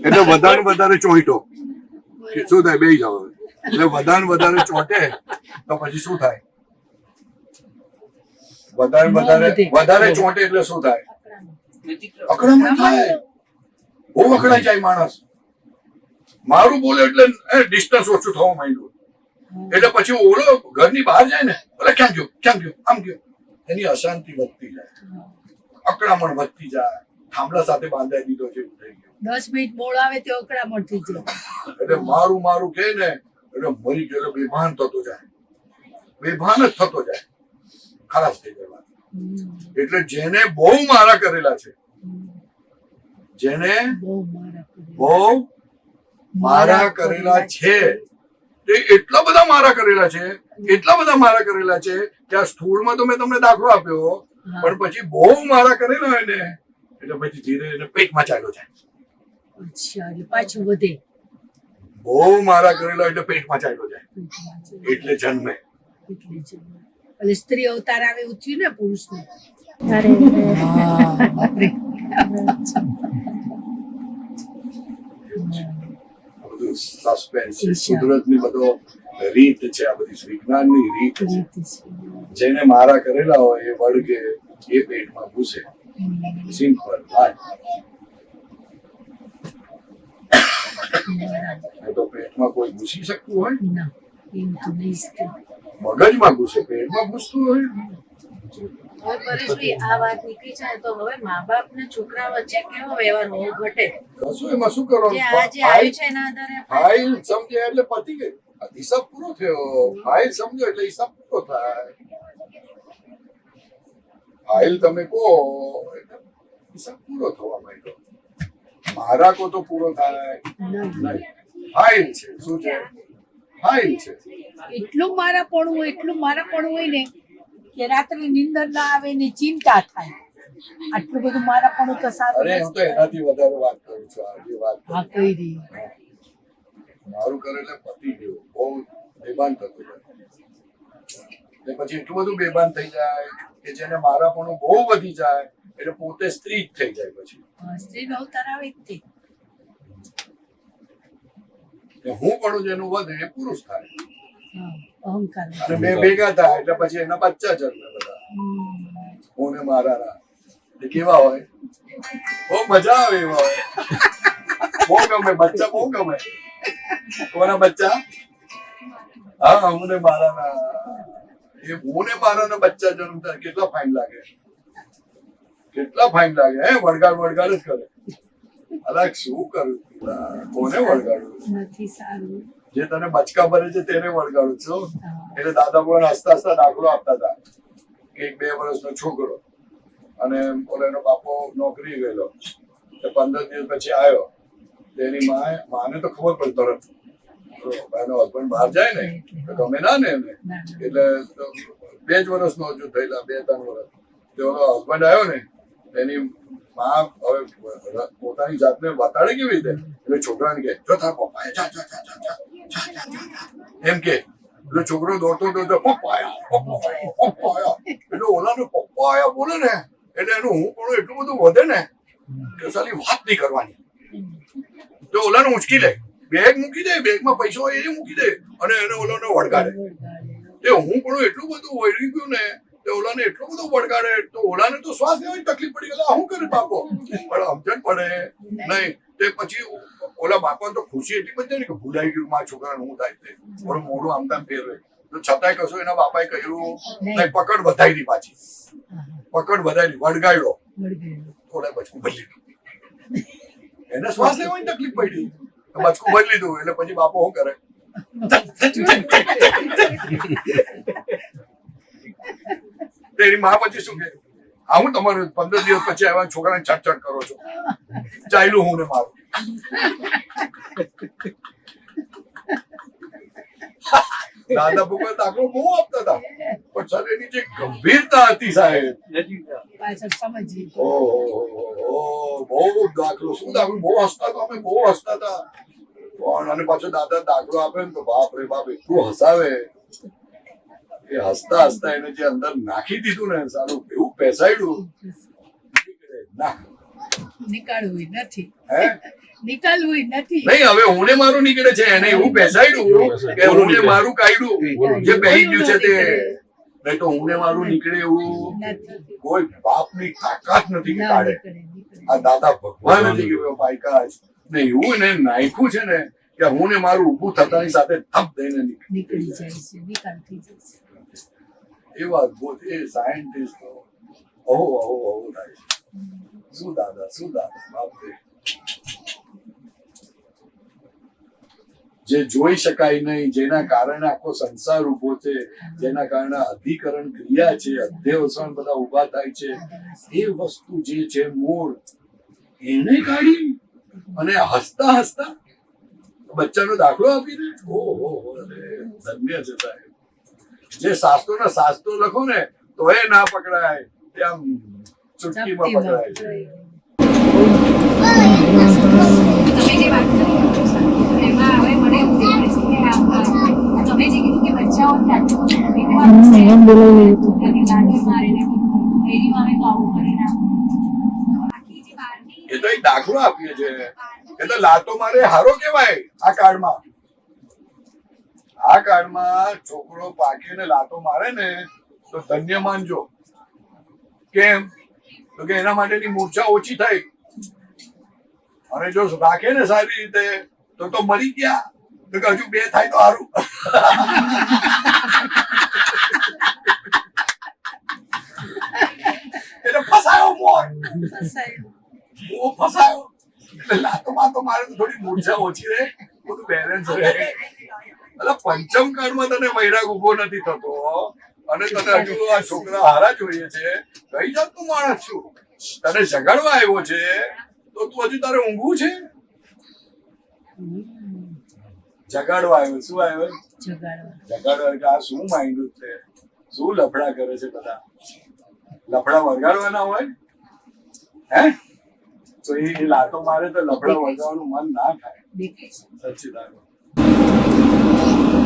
એટલે વધારે ચોંટો શું થાય? બેસી જાવ. એટલે વધારે ચોંટે તો પછી શું થાય? વધારે ચોંટે એટલે શું થાય? અકળામણ થાય. બહુ અકળાઈ જાય માણસ. મારું બોલે એટલે ડિસ્ટન્સ ઓછું થવા માંડ્યું. એટલે પછી ઓલો ઘરની બહાર જાય ને એટલે ક્યાં ગયો આમ ગયો, એની અશાંતિ વધતી જાય, અકળામણ વધતી જાય, થાંભલા સાથે બાંધાઈ દીધો છે એવું થઈ ગયું. 10 મિનિટ મોડ આવે તો અકળામણ થઈ જાય. એટલે મારું કહે ને એટલે મરી ગયેલો બેભાન થતો જાય, બેભાન જ થતો જાય, ખલાસ થઈ જાય. એટલે જેને બહુ મારા કરેલા છે, જેને બહુ મારા કરેલા છે, તે એટલા બધા મારા કરેલા છે, એટલા બધા મારા કરેલા છે કે આ સ્થૂળમાં તો મેં તમને દાખલો આપ્યો, પણ પછી બહુ મારા કરેલા હોય ને એટલે પછી ધીરે એને પેટમાં ચાલ્યો જાય. અચ્છા, એટલે પાછું વધે. બહુ મારા કરેલા એટલે પેટમાં ચાલ્યો જાય, એટલે જન્મે. એટલે સ્ત્રી અવતાર આવે એવું થયું ને પુરુષને. બાપરે. બધું સસ્પેન્સ છે, કુદરતની બધો રીત છે, આ બધી વિજ્ઞાનની રીત છે. જેને મારા કરેલા હોય એ વળગે, એ પેટમાં ઘૂસે. સિમ્પલ વાત. તો પેટમાં કોઈ ઘૂસી શકતું હોય? ના, એમ તો નહીં. મગજમાં ઘૂસે, પેટમાં ઘૂસતું હોય. હવે પરેશભાઈ આ વાત નીકળી જાય તો હવે મા બાપ ને છોકરા વચ્ચે કેવો વ્યવહાર હોવો ઘટે? કશું એમાં શું કરવાનું? જે આ જે આવ્યું છે એના આધારે ફાઇલ સમજે એટલે પતી ગઈ, હિસાબ પૂરો થયો. ફાઇલ સમજો એટલે હિસાબ પૂરો થાય. ફાઇલ તમે કહો એટલે હિસાબ પૂરો થવા માંડ્યો. મારા કો તો પૂરો થાય નહીં. ફાઇલ છે, શું છે? ફાઇલ છે. એટલું મારાપણું હોય ને કે રાત્રે નીંદર ના આવે ને ચિંતા થાય. આટલું બધું મારાપણું તો સારું. અરે હું તો એનાથી વધારે વાત કરું છું. આજે વાત હા, કઈ રહી. મારું કરેલે પતી ગયું, બહુ બેભાન થતું જાય. પછી એટલું બધું બેભાન થઈ જાય કે જેને મારાપણું બહુ વધી જાય એટલે પોતે સ્ત્રી જ થઈ જાય. પછી સ્ત્રી અવતાર આવે જ તે. હું પણ જેનું વધે એ પુરુષ થાય, અહંકાર. અને બે ભેગા થાય એટલે પછી એના બચ્ચા જન્મે બધા. હું ને મારા એ કેવા હોય? બહુ મજા આવે એવા હોય. બહુ ગમે બચ્ચા, બહુ ગમે. કોના બચ્ચા? હા, હું ને મારા. એ હું ને મારા બચ્ચા જન્મ થાય કેટલા ફાઇન લાગે, કેટલા ફાઇન લાગે. હે વળગાડ જ કરે. અલગ શું કરું? કોને વળગાડું? નથી સારું. જે તને બચકા ભરે છે તેને વળગાડું છું. એટલે દાદા ભગવાન હસતા હસતા દાખલો આપતા હતા કે 2 વર્ષનો છોકરો અને એનો બાપો નોકરી ગયેલો, 15 દિવસ પછી આવ્યો. એની માને તો ખબર પડી તરત, એનો હસબન્ડ બહાર જાય ને તો ગમે ના ને એને. એટલે 2 જ વર્ષનો હજુ થયેલા, 2-3 વર્ષ. તેનો હસબન્ડ આવ્યો ને એની માં હવે પોતાની જાતને બતાડે કેવી રીતે? એટલે છોકરાને કહે, જો તાર પપ્પા જા એમ કે. એટલે છોકરો દોડતો પપ્પા આયા. એટલે ઓલાનો પપ્પા આયા બોલે ને એટલે એનું હું પણ એટલું બધું વધે ને કે સાલી વાત નહીં કરવાની. તો ઓલાને ઉંચકી લે, બેગ મૂકી દે, બેગમાં પૈસો હોય એ મૂકી દે અને એને ઓલાને વળગાડે. તે હું પણ એટલું બધું વળી ગયું ને, ઓલાને એટલું બધું વળગાડે તો ઓલાને તો શ્વાસ લેવાની તકલીફ પડી ગઈ. શું કરે બાપો? પણ સમજણ પડે નહીં. તે પછી ઓલા બાપાને તો ખુશી એટલી બધી ને કે ભૂલાઈ ગયું મારા છોકરાને હું થાય તે. ઓલું મોઢું આમ તેમ ફેરવે તો છતાંય કશું એના બાપાએ કહ્યું નહીં. પકડ વધારી પાછી, પકડ વધારી, વળગાડ્યો. ઓલા બચકું બદલી દીધું. એને શ્વાસ લેવાની તકલીફ પડી, બચકું બદલી દીધું. એટલે પછી બાપો શું કરે? તેની માં પછી શું કે, આ હું તમારું 15 દિવસ પછી આવ્યા છોકરાને છટછટ કરો છો, ચાલ્યું હું ને મારું. દાદા ભગવાન દાખલો બહુ આપતા હતા, પણ સર એની જે ગંભીરતા હતી સાહેબ, બહુ દાખલો. શું દાખલો? બહુ હસતા હતા અમે, બહુ હસતા હતા. અને પાછો દાદા દાખલો આપે ને તો બાપ રે બાપ એટલું હસાવે. એ હસતા હસતા એને જે અંદર નાખી દીધું ને સારું એવું પેસાડ્યું ના નીકાળવું નથી. હે નીકાળવું નથી. નહીં, હવે હું ને મારું નીકળે છે એને એવું પેસાડ્યું કે હું ને મારું કાઢ્યું જે પહેરી ગયું છે તે. નહીં તો હું ને મારું નીકળે એવું કોઈ બાપની તાકાત નથી કે કાઢે. આ દાદા ભગવાન નથી કે પાયકા ને એવું એને નાખ્યું છે ને કે હું ને મારું ઊભું થતાની સાથે થપ દઈને નીકળી જાય છે, નિકાલ થઈ જાય છે. એવા અદભુત એ સાયન્ટિસ્ટ અહો થાય છે. શું દાદા બાપરે. જે જોઈ શકાય નહીં, જેના કારણે આખો સંસાર ઉભો છે, જેના કારણે અધિકરણ ક્રિયા છે, અધ્યવસાન બધા ઉભા થાય છે, એ વસ્તુ જે છે મૂળ એને કાઢી અને હસતા હસતા બચ્ચાનો દાખલો આપીને ઓહો ધન્ય છે સાહેબ. જે શાસ્ત્રો લખો ને તો એ ના પકડાય, તે આમ ચુટકીમાં પકડાય છે. તમે જે વાત કરી એમાં હવે મને એવું દેખાય છે કે તમે જે કીધું કે બચ્ચાઓને આટલું બધું લાગે મારે ને ડેરીમાં આવે તો આવું કરે ના. બાકી જે બહારની એ તો એક દાખલો આપીએ છે. એ તો લાતો મારે હારો કેવાય. આ કાળમાં છોકરો પાકે ને લાતો મારે ને તો ધન્ય માનજો. કેમ? તો કે એના માટેની મૂર્છા ઓછી થઈ, અને જો રાખે ને સારી રીતે તો મરી ગયા, તો કે હજુ 2 થાય તો સારું. એટલે ફસાયો મોર, ફસાયો. એટલે લાતો મારે તો થોડી મૂર્છા ઓછી રહે, બધું બેલેન્સ રહે. એટલે પંચમ કાળમાં તને વૈરાગ ઉભો નથી થતો, અને તને હજુ આ છોકરા હારા જોઈએ છે. કઈ જાતનું માણસ છું? તને જગાડવા આવ્યો છે તો તું હજુ તારે ઊંઘવું છે? જગાડવા આવ્યો. શું આવ્યો? જગાડવા. એટલે આ શું માંગ્યું છે? શું લફડા કરે છે બધા? લફડા વગાડવાના હોય હે? તો એ લાતો મારે તો લફડા વગાડવાનું મન ના થાય. સચ્ચિદાનંદ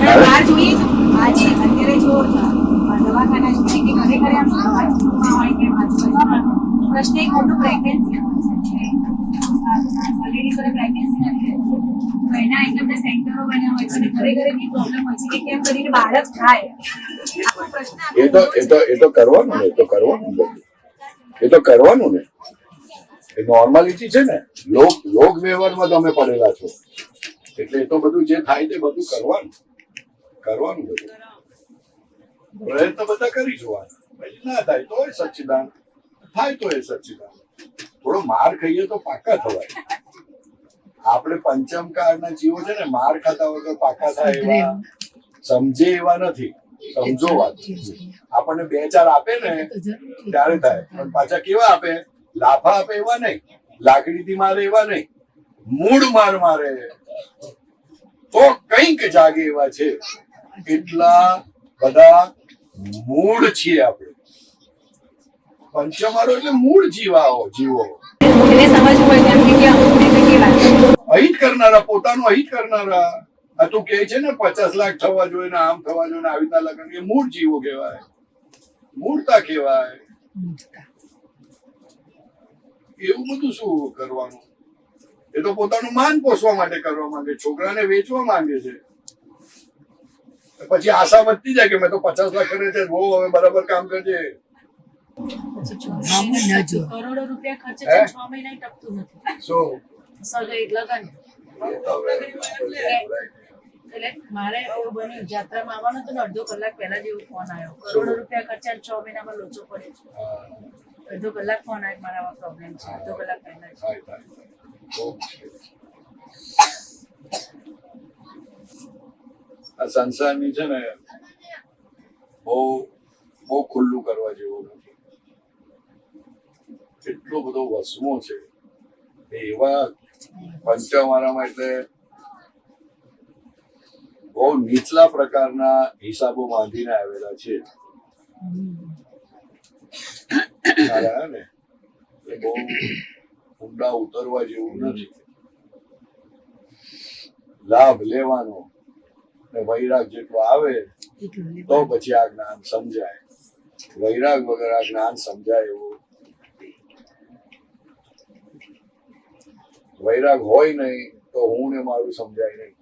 બહાર જોઈએ તો આજે અત્યારે જો દવાખાના જોઈએ કે ઘરે ઘરે આમ દવાખાનામાં હોય કે પ્રશ્ન એક મોટું પ્રેગ્નન્સી ઓલરેડી ઘરે પ્રેગ્નન્સી નથી, તો એના એટલા બધા સેન્ટરો બન્યા હોય છે અને ઘરે ઘરે બી પ્રોબ્લેમ હોય છે કે કેમ કરીને બાળક થાય. આપણો પ્રશ્ન એ તો કરવાનું ને, એ તો કરવાનું ને. એ નોર્માલિટી છે ને. લોક વ્યવહારમાં તમે પડેલા છો, એટલે એ તો બધું જે થાય તે બધું કરવાનું બધું. પ્રયત્ન બધા કરી જોવાના. પછી ના થાય તો એ સચ્ચિદાન, થાય તો એ સચ્ચિદાન. થોડો માર ખાઈએ તો પાકા થવાય. આપણે પંચમ કાળના જીવો છે ને, માર ખાતા હોય તો પાકા થાય એવા સમજે એવા નથી. સમજો વાત. આપણને 2-4 આપે ને ત્યારે થાય, પણ પાછા કેવા આપે? લાફા આપે એવા નહીં, લાકડીથી મારે એવા નહીં, મૂળ મારે તો કંઈક જાગે એવા છે. એટલા બધા મૂળ છીએ આપણે. પંચમારો એટલે મૂળ જીવો. એને સમજવું હોય તેમ કે અહિત કરનારા, પોતાનું અહિત કરનારા. આ તું કહે છે ને 50 લાખ થવા જોઈએ ને આમ થવા જોઈએ ને આવી રીતના લગ્ન, એ મૂળ જીવો કહેવાય, મૂળતા કહેવાય. એવું બધું શું કરવાનું? એ તો પોતાનું માન પોષવા માટે કરવા માંગે, છોકરાને વેચવા માંગે છે. પછી આશા વધતી જાય કે મેં તો 50 લાખ કરે છે, બહુ હવે બરાબર કામ કરજે. કરોડો રૂપિયા ખર્ચે છે, 6 મહિના ટકતું નથી. શું સગાઈ લગન એટલે મારે એવું બન્યું, યાત્રામાં આવવાનું હતું ને 1.5 કલાક પહેલા જેવો ફોન આવ્યો. કરોડો રૂપિયા ખર્ચા 6 મહિનામાં લોચો પડે છે. 1.5 કલાક ફોન આવ્યો, મારા આવા પ્રોબ્લેમ છે. 1.5 કલાક પહેલા આ સંસારની છે ને બહુ ખુલ્લું કરવા જેવું નથી. એટલો બધો વસમો છે એવા પંચમારામાં. એટલે બહુ નીચલા પ્રકારના હિસાબો બાંધીને આવેલા છે. ને બહુ ઊંડા ઉતરવા જેવું નથી. લાભ લેવાનો ને વૈરાગ જેટલો આવે તો પછી આ જ્ઞાન સમજાય. વૈરાગ વગર આ જ્ઞાન સમજાય એવું. વૈરાગ હોય નહીં તો હું ને મારું સમજાય નહીં.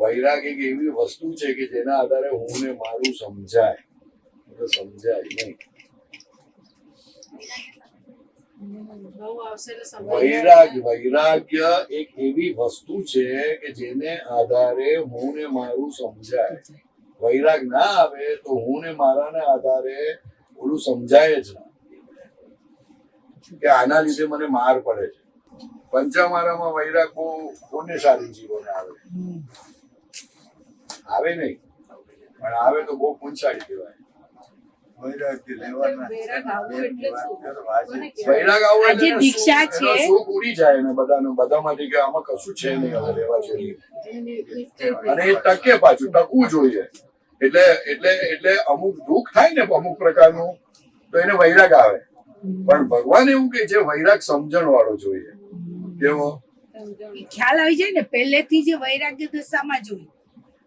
વૈરાગ એક એવી વસ્તુ છે કે જેના આધારે હું ને મારું સમજાય, સમજાય નહીં. બહુ આવશે એટલે સમય વૈરાગ્ય એક એવી વસ્તુ છે કે જેને આધારે હું ને મારું સમજાય. વૈરાગ ના આવે તો હું ને મારાને આધારે ઓલું સમજાય જ ના કે આના લીધે મને માર પડે છે. પંચામારામાં વૈરાગ બહુ પુણ્યશાળી જીવોને આવે નહીં, પણ આવે તો બહુ પુણ્યશાળી કહેવાય. વૈરાગ આવવું એટલે શું? વૈરાગ આવો આ જે દીક્ષા છે, એનો સુખ ઉડી જાય ને બધામાંથી કે આમાં કશું છે નહીં, હવે રહેવા જોઈએ. અને એ ટકે પાછું ટકવું જોઈએ. એટલે અમુક દુઃખ થાય ને અમુક પ્રકારનું તો એને વૈરાગ આવે. પણ ભગવાન એવું કે છે વૈરાગ સમજણ વાળો જોઈએ. કેવો? ખ્યાલ આવી જાય ને પહેલેથી જે વૈરાગ્ય દશામાં જોઈએ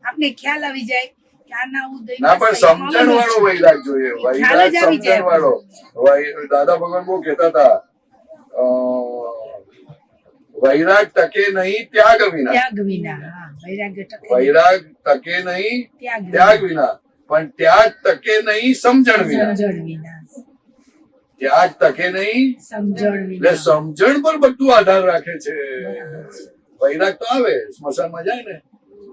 આપણે ખ્યાલ આવી જાય કે આના ઉદય ના, પણ સમજણ વાળો વૈરાગ જોઈએ. વૈરાગ સમજણ વાળો. દાદા ભગવાન બહુ કહેતા હતા વૈરાગ ટકે નહીં ત્યાગ વિના. ત્યાગ વિના. હા, વૈરાગ્ય ટકે વૈરાગ ટકે નહીં ત્યાગ વિના, પણ ત્યાગ ટકે નહીં સમજણ વિના. સમજણ વિના. ત્યાગ ટકે નહીં સમજણ એટલે વિના. સમજણ પર બધું આધાર રાખે છે. વૈરાગ તો આવે સ્મશાનમાં જાય ને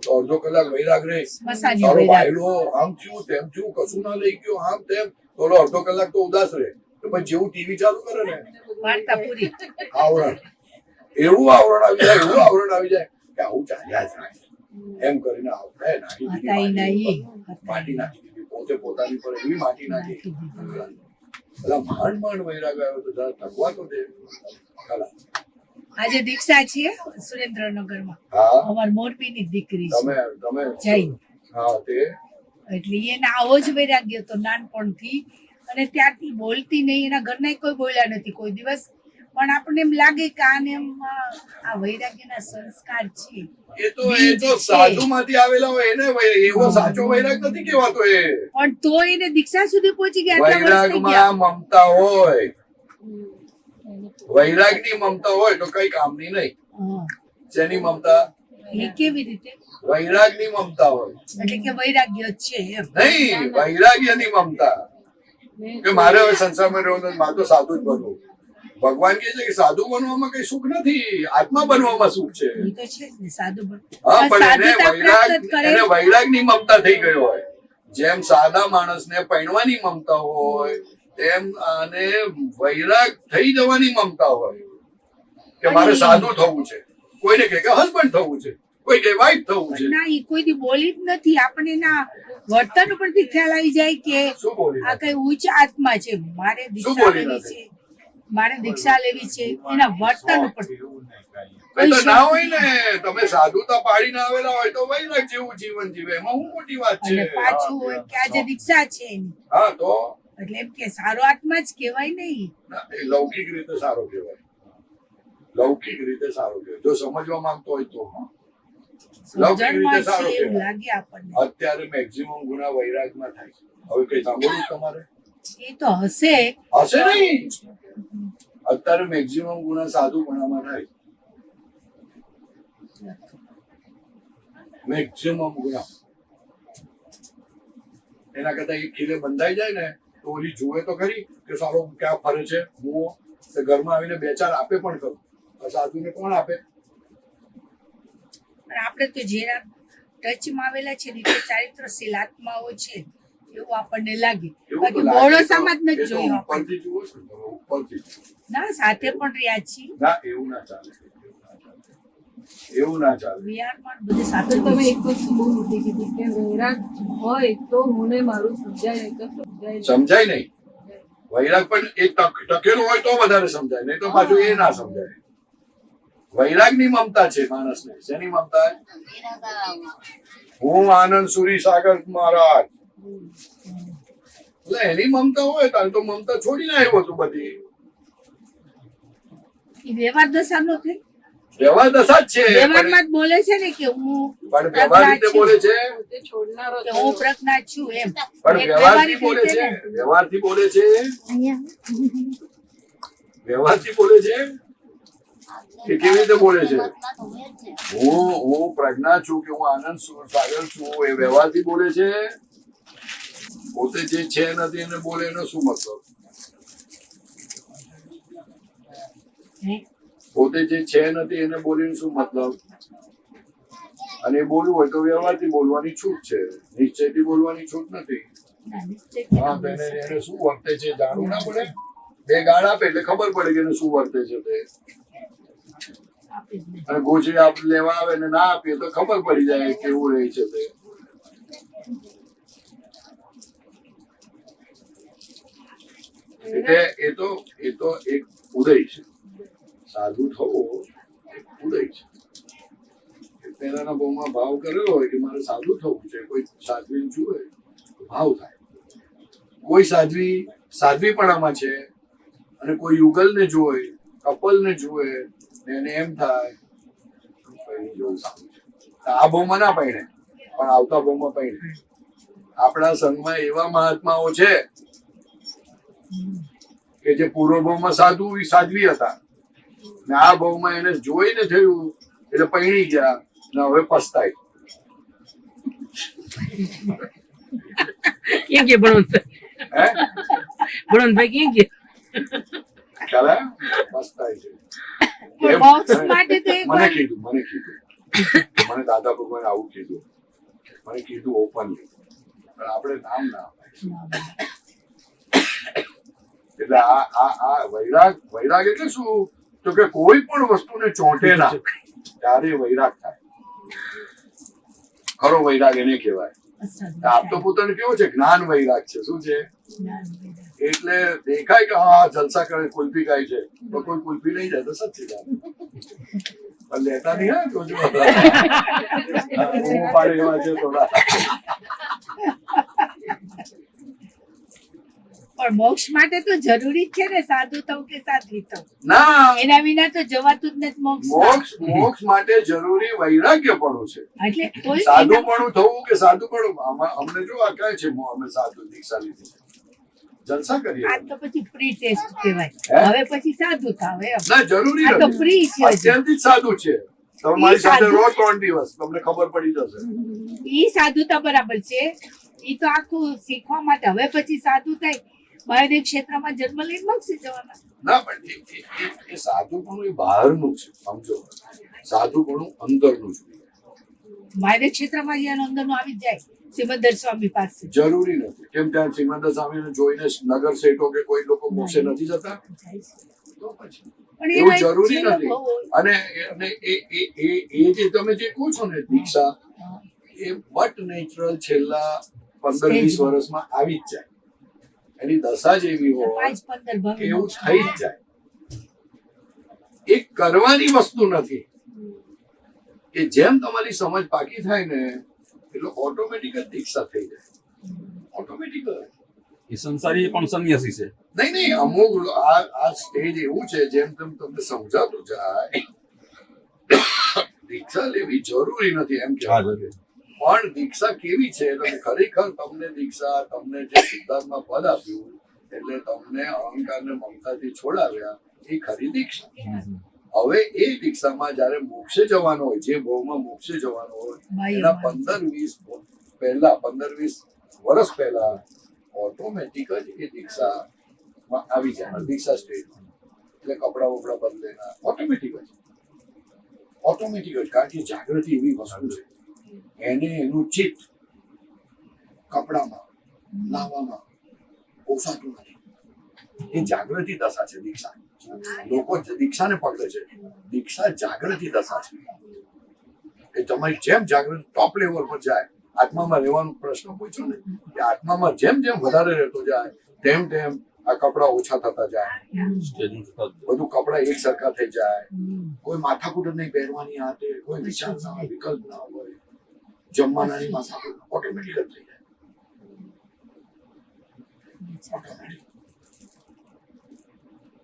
તો અડધો કલાક વૈરાગ રહે. સ્મશાની તારો વૈરાગ. ભાઈલો આમ થયું તેમ થયું, કશું ના લઈ ગયો, આમ તેમ. તો ઓલો અડધો કલાક તો ઉદાસ રહે. તો પછી જેવું ટીવી ચાલુ કરે ને વાર્તા પૂરી. આવરણ એવું આવરણ આવી જાય, એવું આવરણ આવી જાય કે આવું ચાલ્યા જ રાખે. એમ કરીને આપણે નાખી દીધી હતાઈ નહીં. માટી નાખી દીધી. પોતે પોતાની પર એવી માટી નાખી. બધા માંડ વૈરાગ આવ્યો તો જરા ટકવા તો દે. કલા. આજે દીક્ષા છે સુરેન્દ્રનગરમાં. હા, અમાર મોરબીની દીકરી છે તમે જૈન. હા તે એટલે એને આવો જ વૈરાગ્ય હતો નાનપણથી, અને ત્યારથી બોલતી નહીં. એના ઘરના કોઈ બોલ્યા નથી કોઈ દિવસ, પણ આપણને એમ લાગે કે આને એમ આ વૈરાગ્યના સંસ્કાર છે. એ તો સાધુ માંથી આવેલા હોય એને એવો સાચો વૈરાગ નથી કહેવાતો. એ પણ તો એને દીક્ષા સુધી પહોંચી ગયા. આટલા વર્ષ થઈ ગયા. વૈરાગમાં મમતા હોય, વૈરાગની મમતા હોય તો કઈ કામની નહીં. હા. જેની મમતા? એ કેવી રીતે? વૈરાગની મમતા હોય. એટલે કે વૈરાગ્ય છે એમ નહીં, વૈરાગ્યની મમતા કે મારે હવે સંસારમાં રહેવું, મારે તો સાધુ જ બનવું. ભગવાન કહે છે કે સાધુ બનવામાં કઈ સુખ નથી, આત્મા બનવામાં સુખ છે. એ તો છે જ ને, સાધુ બન. હા, પણ સાધુતા પ્રાપ્ત જ કરે. એને વૈરાગની મમતા થઈ ગયો હોય. જેમ સાદા માણસને પૈણવાની મમતા હોય તેમ આને વૈરાગ થઈ જવાની મમતા હોય કે મારે સાધુ થવું છે. કોઈને કહે કે હસબન્ડ થવું છે, કોઈ કે વાઇફ થવું છે. ના, એ કોઈ દી બોલી જ નથી. આપણને એના વર્તન ઉપરથી ખ્યાલ આવી જાય કે શું બોલી આ કઈ ઉચ્ચ આત્મા છે, મારે દીક્ષા બોલી લેવી નથી? છે, મારે દીક્ષા લેવી છે. એના વર્તન ઉપર એ તો ના હોય ને. તમે સાધુતા પાડીને આવેલા હોય તો વૈરાગ જેવું જીવન જીવે, એમાં હું મોટી વાત છે. અને પાછું હોય કે આજે દીક્ષા છે એની, હા, તો એટલે એમ કે સારો આત્મા જ કહેવાય નહીં. ના, એ લૌકિક રીતે સારો કહેવાય. લૌકિક રીતે સારો કહેવાય જો સમજવા માંગતો હોય તો. લૌકિક સમજણમાં રીતે સારો છે એવું કહેવાય. લાગે આપણને. અત્યારે મેક્સિમમ ગુના વૈરાગમાં થાય છે. હવે કઈ સાંભળ્યું તમારે? એ તો હશે. હશે નહીં. અત્યારે મેક્સિમમ ગુના સાધુપણામાં થાય. મેક્સિમમ ગુના એના કરતા એક ખીલે બંધાઈ જાય ને તો ઓલી જુએ તો ખરી કે સારો ક્યાં ફરે છે. હું ઘરમાં આવીને બે ચાર આપે પણ કરું. સાધુને કોણ આપે? પણ આપણે તો જેના ટચમાં આવેલા છે ને એટલે ચારિત્રશીલ આત્માઓ છે એવું આપણને લાગે. એવું તો બાકી લાગે મોડો તો સમાજ એ નથી તો જોયો આપણે. ઉપરથી જુઓ છો તમે, ઉપરથી. ના, સાથે પણ રહ્યા છીએ. ના, એવું ના ચાલે. એવું ના ચાલે. વિહારમાં બધે સાથે તો જ તમે હોય એક વસ્તુ બહુ મોટી કીધી કે વૈરાગ હોય તો હું ને મારું સમજાય, નહીં તો સમજાય નહીં. સમજાય નહીં. વૈરાગ પણ એક ટકેલું હોય તો વધારે સમજાય, નહીં તો પાછું એ ના સમજાય. વૈરાગની મમતા છે માણસને. શેની મમતા? હું આનંદ સુરી સાગર મહારાજ. એટલે એની મમતા હોય તારે તો મમતા છોડીને આવ્યો હતું બધી. એ વ્યવહાર દશા નો થઈ. વ્યવહાર દશા જ છે. વ્યવહારમાં જ બોલે છે ને કે હું પણ વ્યવહાર રીતે બોલે છે. તે છોડનારો કે હું પ્રજ્ઞા છું એમ. પણ એક વ્યવહારથી વ્યવહારિક બોલે રીતે છે. ને. વ્યવહારથી બોલે છે. વ્યવહારથી બોલે છે કે કેવી રીતે બોલે છે? હું પ્રજ્ઞા છું કે હું આનંદ સાગર છું, એ વ્યવહારથી બોલે છે. પોતે જે છે નથી એને બોલે એનો શું મતલબ? પોતે જે છે નથી એને બોલીને શું મતલબ? અને એ બોલવું હોય તો વ્યવહારથી બોલવાની છૂટ છે, નિશ્ચયથી બોલવાની છૂટ નથી. હા, તો એને શું વર્તે છે જાણવું ના પડે? બે ગાળ આપે એટલે ખબર પડે કે એને શું વર્તે છે તે. અને ગોચરી આપ લેવા આવે ને ના આપીએ તો ખબર પડી જાય કેવું રહે છે તે. એટલે એ તો એક ઉદય છે. સાધુ થવો એક ઉદય છે. પહેલાના બહુમાં ભાવ કરેલો હોય કે મારે સાધુ થવું છે, કોઈ સાધ્વી જુએ ભાવ થાય. કોઈ સાધ્વીપણામાં છે અને કોઈ યુગલને જુએ, કપલને જુએ એને એમ થાય જોવું સારું છે. આ ભાવમાં ના પૈણે પણ આવતા ભાવમાં પૈણે. આપણા સંઘમાં એવા મહાત્માઓ છે કે જે પૂર્વ ભાવમાં સાધ્વી હતા ને આ ભાવમાં એને જોઈને થયું એટલે પૈણી ગયા ને હવે પસ્તાય. કેમ કે બળવંતભાઈ કેમ કે ખ્યાલ પસ્તાય છે. મોક્ષ માટે તો એક મને કીધું મને દાદા ભગવાન આવું કીધું, મને કીધું ઓપનલી, પણ આપણે નામ ના અપાય. એટલે આ વૈરાગ એટલે શું? તો કે કોઈ પણ વસ્તુને ચોંટે ના ત્યારે વૈરાગ થાય. ખરો વૈરાગ એને કહેવાય. આપ તો પોતાને કેવો છે જ્ઞાન વૈરાગ છે. શું છે? એટલે દેખાય કે હા જલસા કરે, કુલ્ફી ખાય છે, તો કોઈ કુલ્ફી લઈ જાય તો સચ્ચી વાત, પણ લેતા નહીં. હા તો જો પાડે એવા છે થોડા. પણ મોક્ષ માટે તો જરૂરી જ છે ને સાધુ થવું કે સાધ્વી થવું. ના, એના વિના તો જવાતું જ નથી મોક્ષ. મોક્ષ માટે જરૂરી વૈરાગ્યપણું છે. એટલે કોઈ સાધુપણું થવું કે સાધુપણું અમને જો આ કહે છે અમે સાધુ દીક્ષા લીધી છે, જલસા કરીએ. આ તો પછી પ્રી ટેસ્ટ કહેવાય. હવે પછી સાધુ થાવ એમ. ના, જરૂરી આ તો નથી. પ્રી છે. અત્યારથી જ સાધુ છે. તમે મારી સાથે રહો 3 દિવસ તમને ખબર પડી જશે. ઈ સાધુતા બરાબર છે. ઈ તો આખું શીખવા માટે. હવે પછી સાધુ થાય મહાદેવ ક્ષેત્રમાં જન્મ લઈને મોક્ષે જવાના. ના, પણ એ સાધુપણું એ બહારનું છે, સમજો. સાધુપણું અંદરનું છે. મહાદેવ ક્ષેત્રમાં જ્યાં અંદરનું આવી જ જાય સિમંદર સ્વામી પાસે. જરૂરી નથી. કેમ ત્યાં સિમંદર સ્વામીને જોઈને નગર શેઠો કે કોઈ લોકો મોક્ષે નથી જતા? તો પછી પણ એવું એમાં જરૂરી જીવ નથી. બહુ હોય. અને એ જે તમે જે કહો છો ને દીક્ષા, એ બટ નેચરલ છેલ્લા 15-20 વર્ષમાં આવી જ જાય. એની દશા જ એવી હોય 5-15 કે એવું થઈ જ જાય. એ કરવાની વસ્તુ નથી કે જેમ તમારી સમજ પાકી થાય ને એટલે ઓટોમેટિક જ દીક્ષા થઈ જાય. ઓટોમેટિક. એ સંસારી પણ સંન્યાસી છે. નહીં, અમુક આ સ્ટેજ એવું છે જેમ તેમ તમને સમજાતું જાય. દીક્ષા લેવી જરૂરી નથી એમ કહેવાય. પણ દીક્ષા કેવી છે? તમે ખરેખર તમને દીક્ષા, તમને જે સિદ્ધાર્થમાં પદ આપ્યું એટલે તમને અહંકાર ને મમતાથી છોડાવ્યા, એ ખરી દીક્ષા. હવે એ દીક્ષામાં જયારે મોક્ષે જવાનો હોય, જે ભાવમાં મોક્ષે જવાનો હોય, એના 15-20 વર્ષ પહેલા ઓટોમેટિક જ એ દીક્ષામાં આવી જાય. દીક્ષા સ્ટેજમાં એટલે કપડા વપડા બદલેના ઓટોમેટિક જ. કારણ કે જાગૃતિ એવી વસ્તુ છે, એને એનું ચિત્ત કપડામાં લાવવામાં પોસાતું નથી. એ જાગૃતિ દશા છે દીક્ષા. લોકો દીક્ષાને પકડે છે. દીક્ષા જાગૃતિ દશા છે. એ તમારી જેમ જાગૃતિ ટોપ લેવલ પર જાય, આત્મામાં રહેવાનો પ્રશ્ન પૂછ્યો ને, કે આત્મામાં જેમ વધારે રહેતો જાય તેમ આ કપડા ઓછા થતા જાય. બધું કપડા એક સરખા થઈ જાય. કોઈ માથાકૂટ નહીં પહેરવાની હાથે, કોઈ વિચાર ના હોય, વિકલ્પ ના હોય, જમવાનાની માથાકૂટ ઓટોમેટિક જ થઈ જાય.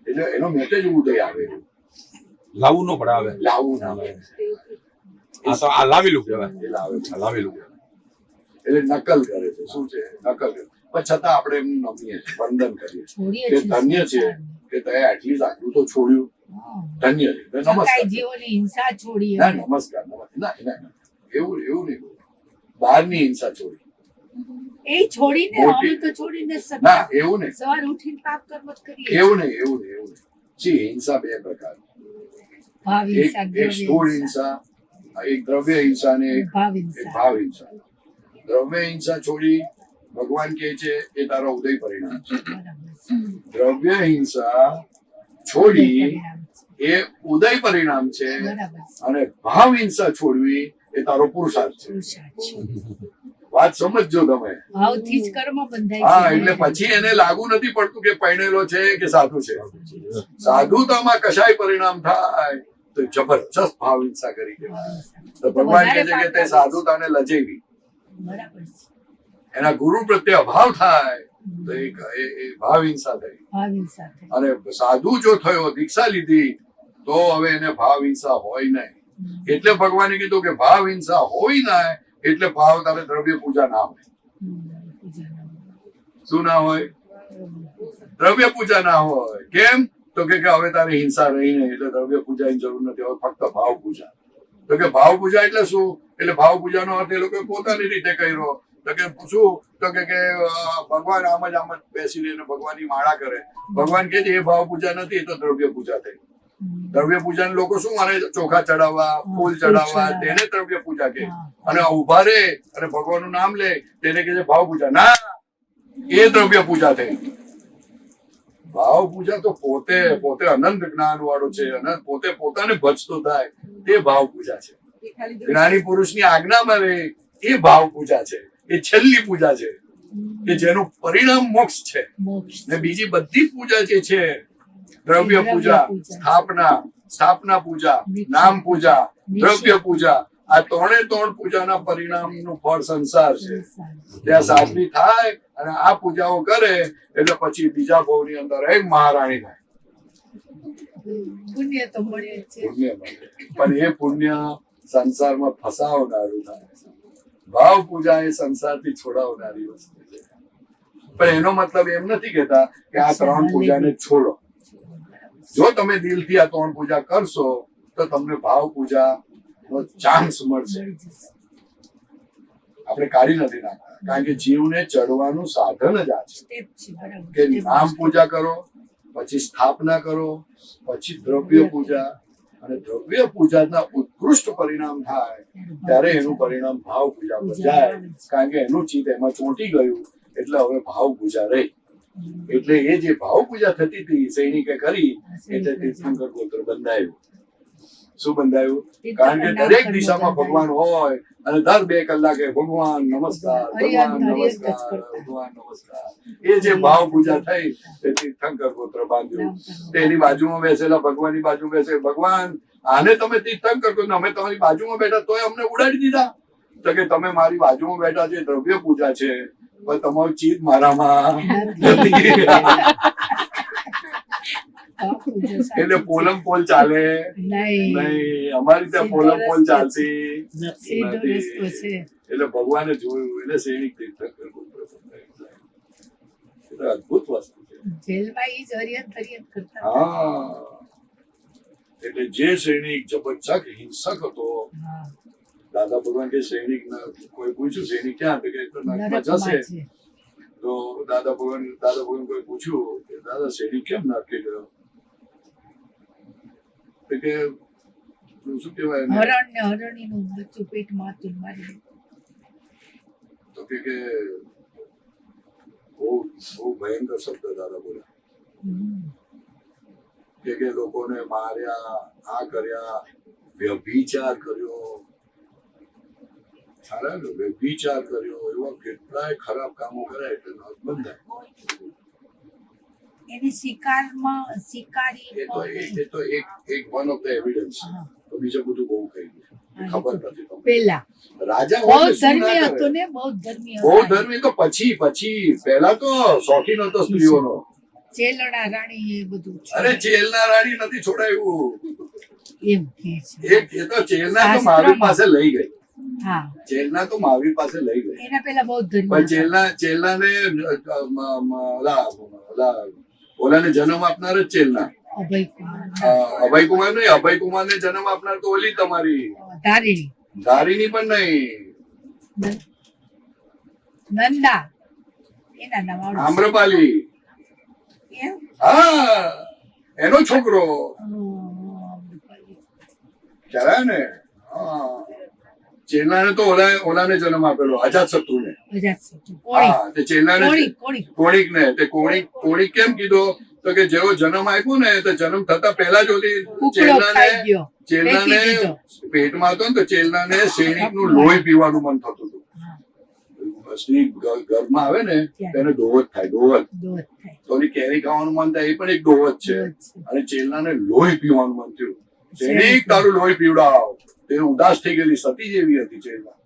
એટલે એનો મેસેજ ઉદય આવે. લાવવું ન પડે. આવે લાવવું ના આવે. આ તો આ લાવેલું કહેવાય. એ લાવે. લાવેલું કહેવાય. એટલે નકલ કરે છે. શું છે? નકલ કરે. પણ છતાં આપણે એમ નમીએ છીએ, વંદન કરીએ છીએ કે ધન્ય છે કે તે એટલીસ્ટ આટલું તો છોડ્યું. ધન્ય છે. નમસ્કાર. જીવોની હિંસા છોડી. ના, નમસ્કાર. ના, એવું નહીં. બહારની હિંસા છોડી. એ છોડીને અમે તો છોડીને ના, એવું નહીં. સવાર ઉઠીને પાપ કર્મ જ કરીએ. એવું નહીં. હિંસા બે પ્રકાર, ભાવ હિંસા, એક દ્રવ્ય સ્થૂળ હિંસા, હિંસા, એક દ્રવ્ય હિંસા ને એક ભાવ એક હિંસા. ભાવ હિંસા. દ્રવ્ય હિંસા છોડી ભગવાન કહે છે એ તારો ઉદય પરિણામ છે. દ્રવ્ય હિંસા છોડી એ ઉદય પરિણામ છે, અને ભાવ હિંસા છોડવી એ તારો પુરુષાર્થ છે. વાત સમજજો તમે. ભાવથી જ કર્મ બંધાય હા, છે. એટલે પછી એને લાગુ નથી પડતું કે પરણેલો છે કે સાધુ છે. સાધુતામાં કશાય પરિણામ થાય તો જબરજસ્ત ભાવ હિંસા કરી દેવાય. તો ભગવાન કહે છે કે તે સાધુતાને લજેવી, બરાબર છે. એના ગુરુ પ્રત્યે અભાવ થાય તો એ ભાવ હિંસા થઈ. ભાવ હિંસા થઈ. અને સાધુ જો થયો, દીક્ષા લીધી, તો હવે એને ભાવ હિંસા હોય નહીં. એટલે ભગવાને કીધું કે ભાવ હિંસા હોય નહીં, એટલે ભાવ તારે દ્રવ્ય પૂજા ના હોય. શું ના હોય? દ્રવ્ય પૂજા ના હોય. કેમ? તો કે હવે તારે હિંસા રહી નહીં, એટલે દ્રવ્ય પૂજાની જરૂર નથી, હવે ફક્ત ભાવ પૂજા. તો કે ભાવ પૂજા એટલે શું? એટલે ભાવ પૂજાનો અર્થ એ લોકો પોતાની રીતે કર્યો. તો કે શું? તો કે ભગવાન આમ જ બેસી રહીને ભગવાનની માળા કરે. ભગવાન કે છે એ ભાવ પૂજા નથી, એ તો દ્રવ્ય પૂજા થઈ. દ્રવ્ય પૂજા લોકો શું માને? ચોખા ચડાવવા, ફૂલ ચડાવવા, તેને દ્રવ્ય પૂજા કે. અને ઉભા રે અને ભગવાનનું નામ લે, તેને કે છે ભાવ પૂજા. ના, એ દ્રવ્ય પૂજા થઈ. ભાવ પૂજા તો પોતે અનંત જ્ઞાન વાળો છે, અને પોતે પોતાને ભજતો થાય, તે ભાવ પૂજા છે. જ્ઞાની પુરુષની આજ્ઞામાં રહે, એ ભાવ પૂજા છે. એ છેલ્લી પૂજા છે કે જેનું પરિણામ મોક્ષ છે. ને બીજી બધી પૂજા જે છે, દ્રવ્ય પૂજા, સ્થાપના પૂજા, નામ પૂજા, દ્રવ્ય પૂજા, આ ત્રણે ત્રણ પૂજાના પરિણામનું ફળ સંસાર છે. ત્યાં સાધવી થાય અને આ પૂજાઓ કરે એટલે પછી બીજા ભાવની અંદર એક મહારાણી થાય. પુણ્ય તો મળે જ છે. પુણ્ય મળે, પણ એ પુણ્ય સંસારમાં ફસાવનારું થાય. ભાવ પૂજા એ સંસારથી છોડાવનારી વસ્તુ છે. પણ એનો મતલબ એમ નથી કહેતા કે આ ત્રણ પૂજાને છોડો. જો તમે દિલથી આ ત્રણ પૂજા કરશો તો તમને ભાવ પૂજા નો ચાન્સ મળશે. આપણે કાઢી નથી નાખતા, કારણ કે જીવને ચડવાનું સાધન જ આ છે કે નામ પૂજા કરો, પછી સ્થાપના કરો, પછી દ્રવ્ય પૂજા, અને દ્રવ્ય પૂજાના ઉત્કૃષ્ટ પરિણામ થાય ત્યારે એનું પરિણામ ભાવ પૂજા પર જાય. કારણ કે એનું ચિત્ત એમાં ચોંટી ગયું, એટલે હવે ભાવ પૂજા રહી. એટલે એ જે ભાવ પૂજા થતી હતી સૈનિકે કરી, એટલે તીર્થંકર ગોત્ર બંધાયું. શું બંધાયું? કારણ કે દરેક દિશામાં ભગવાન હોય, અને દર 2 કલાકે ભગવાન નમસ્કાર, ભગવાન નમસ્કાર, ભગવાન નમસ્કાર. એ જે ભાવ પૂજા થઈ તે તીર્થંકર ગોત્ર બાંધ્યું. તેની બાજુમાં બેસેલા ભગવાનની બાજુ બેસે, ભગવાન આને તમે તીર્થંકર કહો, અમે તમારી બાજુમાં બેઠા તોય અમને ઉડાડી દીધા. તો કે તમે મારી બાજુમાં બેઠા છે, દ્રવ્ય પૂજા છે, પણ તમારું ચિત્ત મારામાં નથી. એટલે પોલમ પોલ ચાલે નહીં. અમારી ત્યાં પોલમ પોલ ચાલતી નથી. એટલે ભગવાને જોયું, એટલે સૈનિક તીર્થંકર ગોત્ર બંધાયું. એટલે અદભુત વસ્તુ છે. જેલમાં ઈ જ હરિયત કરતા. હા, એટલે જે સૈનિક જબરજસ્ત હિંસક હતો, દાદા ભગવાન કે સૈનિક કોઈ પૂછ્યું સૈનિક ક્યાં? તો કે જશે. તો દાદા ભગવાન કોઈ પૂછ્યું કે દાદા સૈનિક કેમ નાખી ગયો? તો કે શું કહેવાય, હરણીનું બચ્ચું પેટમાં હતું, મારી. તો કે બહુ ભયંકર શબ્દ દાદા બોલ્યા કે લોકોને માર્યા, આ કર્યા, વ્યભિચાર કર્યો. સારા ને, વ્યભિચાર કર્યો, એવા કેટલાય ખરાબ કામો કર્યા, એટલે નોંધ બંધાય. એની શિકારી એ તો એક વન ઓફ ધ એવિડન્સ. તો બીજું બધું બહુ કહી ગયું, ખબર નથી તમને. પેલા રાજા બહુ ધર્મી હતો ને, બહુ ધર્મી તો પછી પહેલા તો શોખીન હતો સ્ત્રીઓનો. ચેલણા રાણી એ બધું. અરે ચેલના રાણી નથી છોડાયું, એમ કે છે. એ તો ચેલના તો મહાવીર પાસે લઈ ગઈ. હા, ચેલના તો મહાવીર પાસે લઈ ગઈ. એના પેલા બહુ ધર્મી. પણ ચેલનાને ઓલાને જન્મ આપનાર જ ચેલના. અભયકુમાર નહીં, અભયકુમાર ને જન્મ આપનાર તો ઓલી તમારી ધારીની પણ નહીં, નંદા એના નામ આમ્રપાલી. હા, એનો છોકરો ખ્યાલ ને. હા, ચેલાને તો ઓલાને જન્મ આપેલો, અજાતશત્રુને. હા, તે ચેલાને કોણિકને, તે કોણિક કેમ કીધો તો કે જેવો જન્મ આપ્યો ને તો જન્મ થતા પહેલા જ ઓલી ચેલાને પેટમાં હતો ને તો ચેલાને સૈનિકનું લોહી પીવાનું મન થતું હતું. સ્ત્રી ગર્ભમાં આવે ને તેને દોવત થાય, દોવત. તો ઓલી કેરી ખાવાનું મન થાય, એ પણ એક દોવત છે. અને ચેલાને લોહી પીવાનું મન થયું, સૈનિક તારું લોહી પીવડાવ. તે ઉદાસ થઈ ગયેલી, સતી જેવી હતી ચેલા.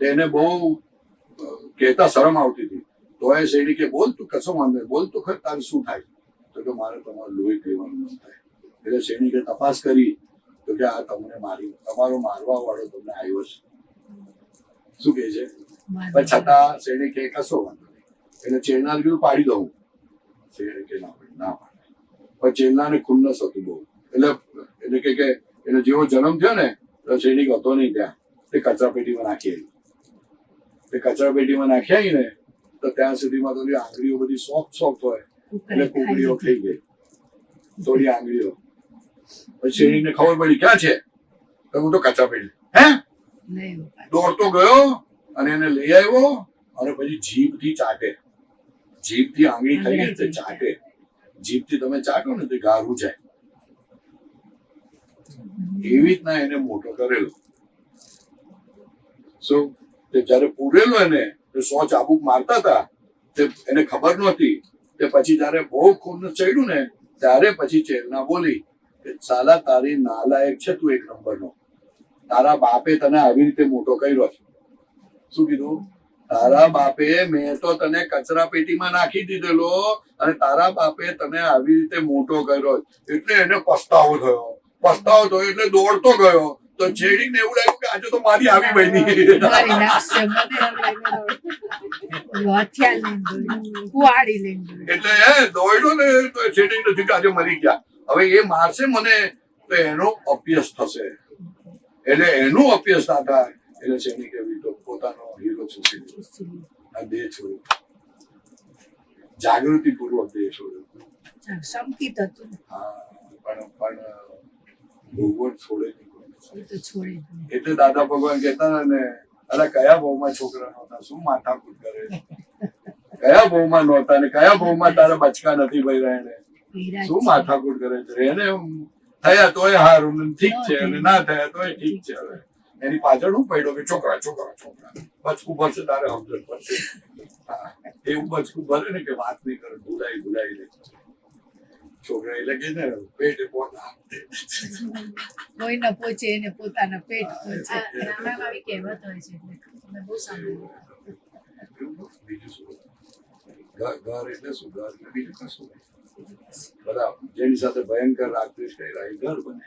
તેને બહુ કહેતા શરમ આવતી હતી. તો એ સૈનિકે બોલ તું કશો વાંધો નહીં, બોલ તું ખર તારે શું થાય? તો કે મારે તમારું લોહી પીવાનું મન થાય. એટલે સૈનિકે તપાસ કરી તો કે આ તમને તમારો મારવા વાળો તમને આવ્યો છે. શું કે છે? પણ છતાં સૈનિકે કશો વાંધો નહીં. એટલે ચેલનાર કીધું પાડી દઉં. સૈનિકે ના પાડે. પણ ચેલનાને ખુન્નસ હતું બહુ. એટલે કે એનો જેવો જન્મ થયો ને તો સૈનિક હતો નહીં ત્યાં. તે કચરા પેટીમાં નાખી આવી. તે કચરા પેટીમાં નાખી આવી ને તો ત્યાં સુધીમાં તો આંગળીઓ બધી સોફ્ટ હોય એટલે કુકડીઓ થઈ ગઈ, થોડી આંગળીઓ. પછી સૈનિકને ખબર પડી ક્યાં છે તો હું તો કચરા પેટી. હે, દોડતો ગયો અને એને લઈ આવ્યો અને પછી જીભથી ચાટે. જીભથી આંગળી ખાઈ ગઈ તે ચાટે. જીભથી તમે ચાટો ને તે ગારું જાય. એવી રીતના એને મોટો કરેલો. શું તે જયારે પૂરેલો એને 100 ચાબુક મારતા હતા તે એને ખબર નહોતી. તે પછી જયારે બહુ ખૂન ચડ્યું ને ત્યારે પછી ચેલના બોલી કે સાલા તારી નાલાયક છે તું, એક નંબરનો. તારા બાપે તને આવી રીતે મોટો કર્યો છે. શું કીધું? તારા બાપે, મેં તો તને કચરા પેટીમાં નાખી દીધેલો અને તારા બાપે તને આવી રીતે મોટો કર્યો. એટલે એને પસ્તાવો થયો એટલે દોડતો ગયો. તો છેડીને એવું લાગ્યું કે આજે તો મારી આવી બની. એટલે દોડ્યો ને તો છેડી નથી કે આજે મરી ગયા. હવે એ મારશે મને તો એનો અભ્યાસ થશે. એટલે એનું અભ્યાસ ના થાય એટલે સૈનિક એવી તો પોતાનો હીરો છૂટી આ દેહ છોડ્યો. જાગૃતિ પૂર્વક દેહ છોડ્યો. હા, પણ ભગવાન છોડે નહીં. એટલે દાદા ભગવાન કહેતા ને અરે કયા ભાવમાં છોકરા નહોતા, શું માથાકૂટ કરે? કયા ભાવમાં નહોતા ને કયા ભાવમાં તારા બચકા નથી ભર્યા એને, શું માથાકૂટ કરે છે? એને થયા તોય હારું, ઠીક છે, અને ના થયા તોય ઠીક છે. હવે એની પાછળ હું પડ્યો કે છોકરા બચકું ભરશે તારે સમજણ પડશે. એવું બચકું ભરે ને કે વાત નહીં કરે, ભૂલાઈ લે છોકરા. એટલે કે ને પેટ પોતા કોઈ ન પહોંચે એને પોતાના પેટ પહોંચે. રામાયણ આવી કહેવત હોય છે એટલે મેં બહુ સાંભળ્યું. બીજું શું? ઘર એટલે શું? ઘર એટલે બીજું કશું નહીં. બધા જેની સાથે ભયંકર રાગદ્વેષ કર્યા એ ઘર બને.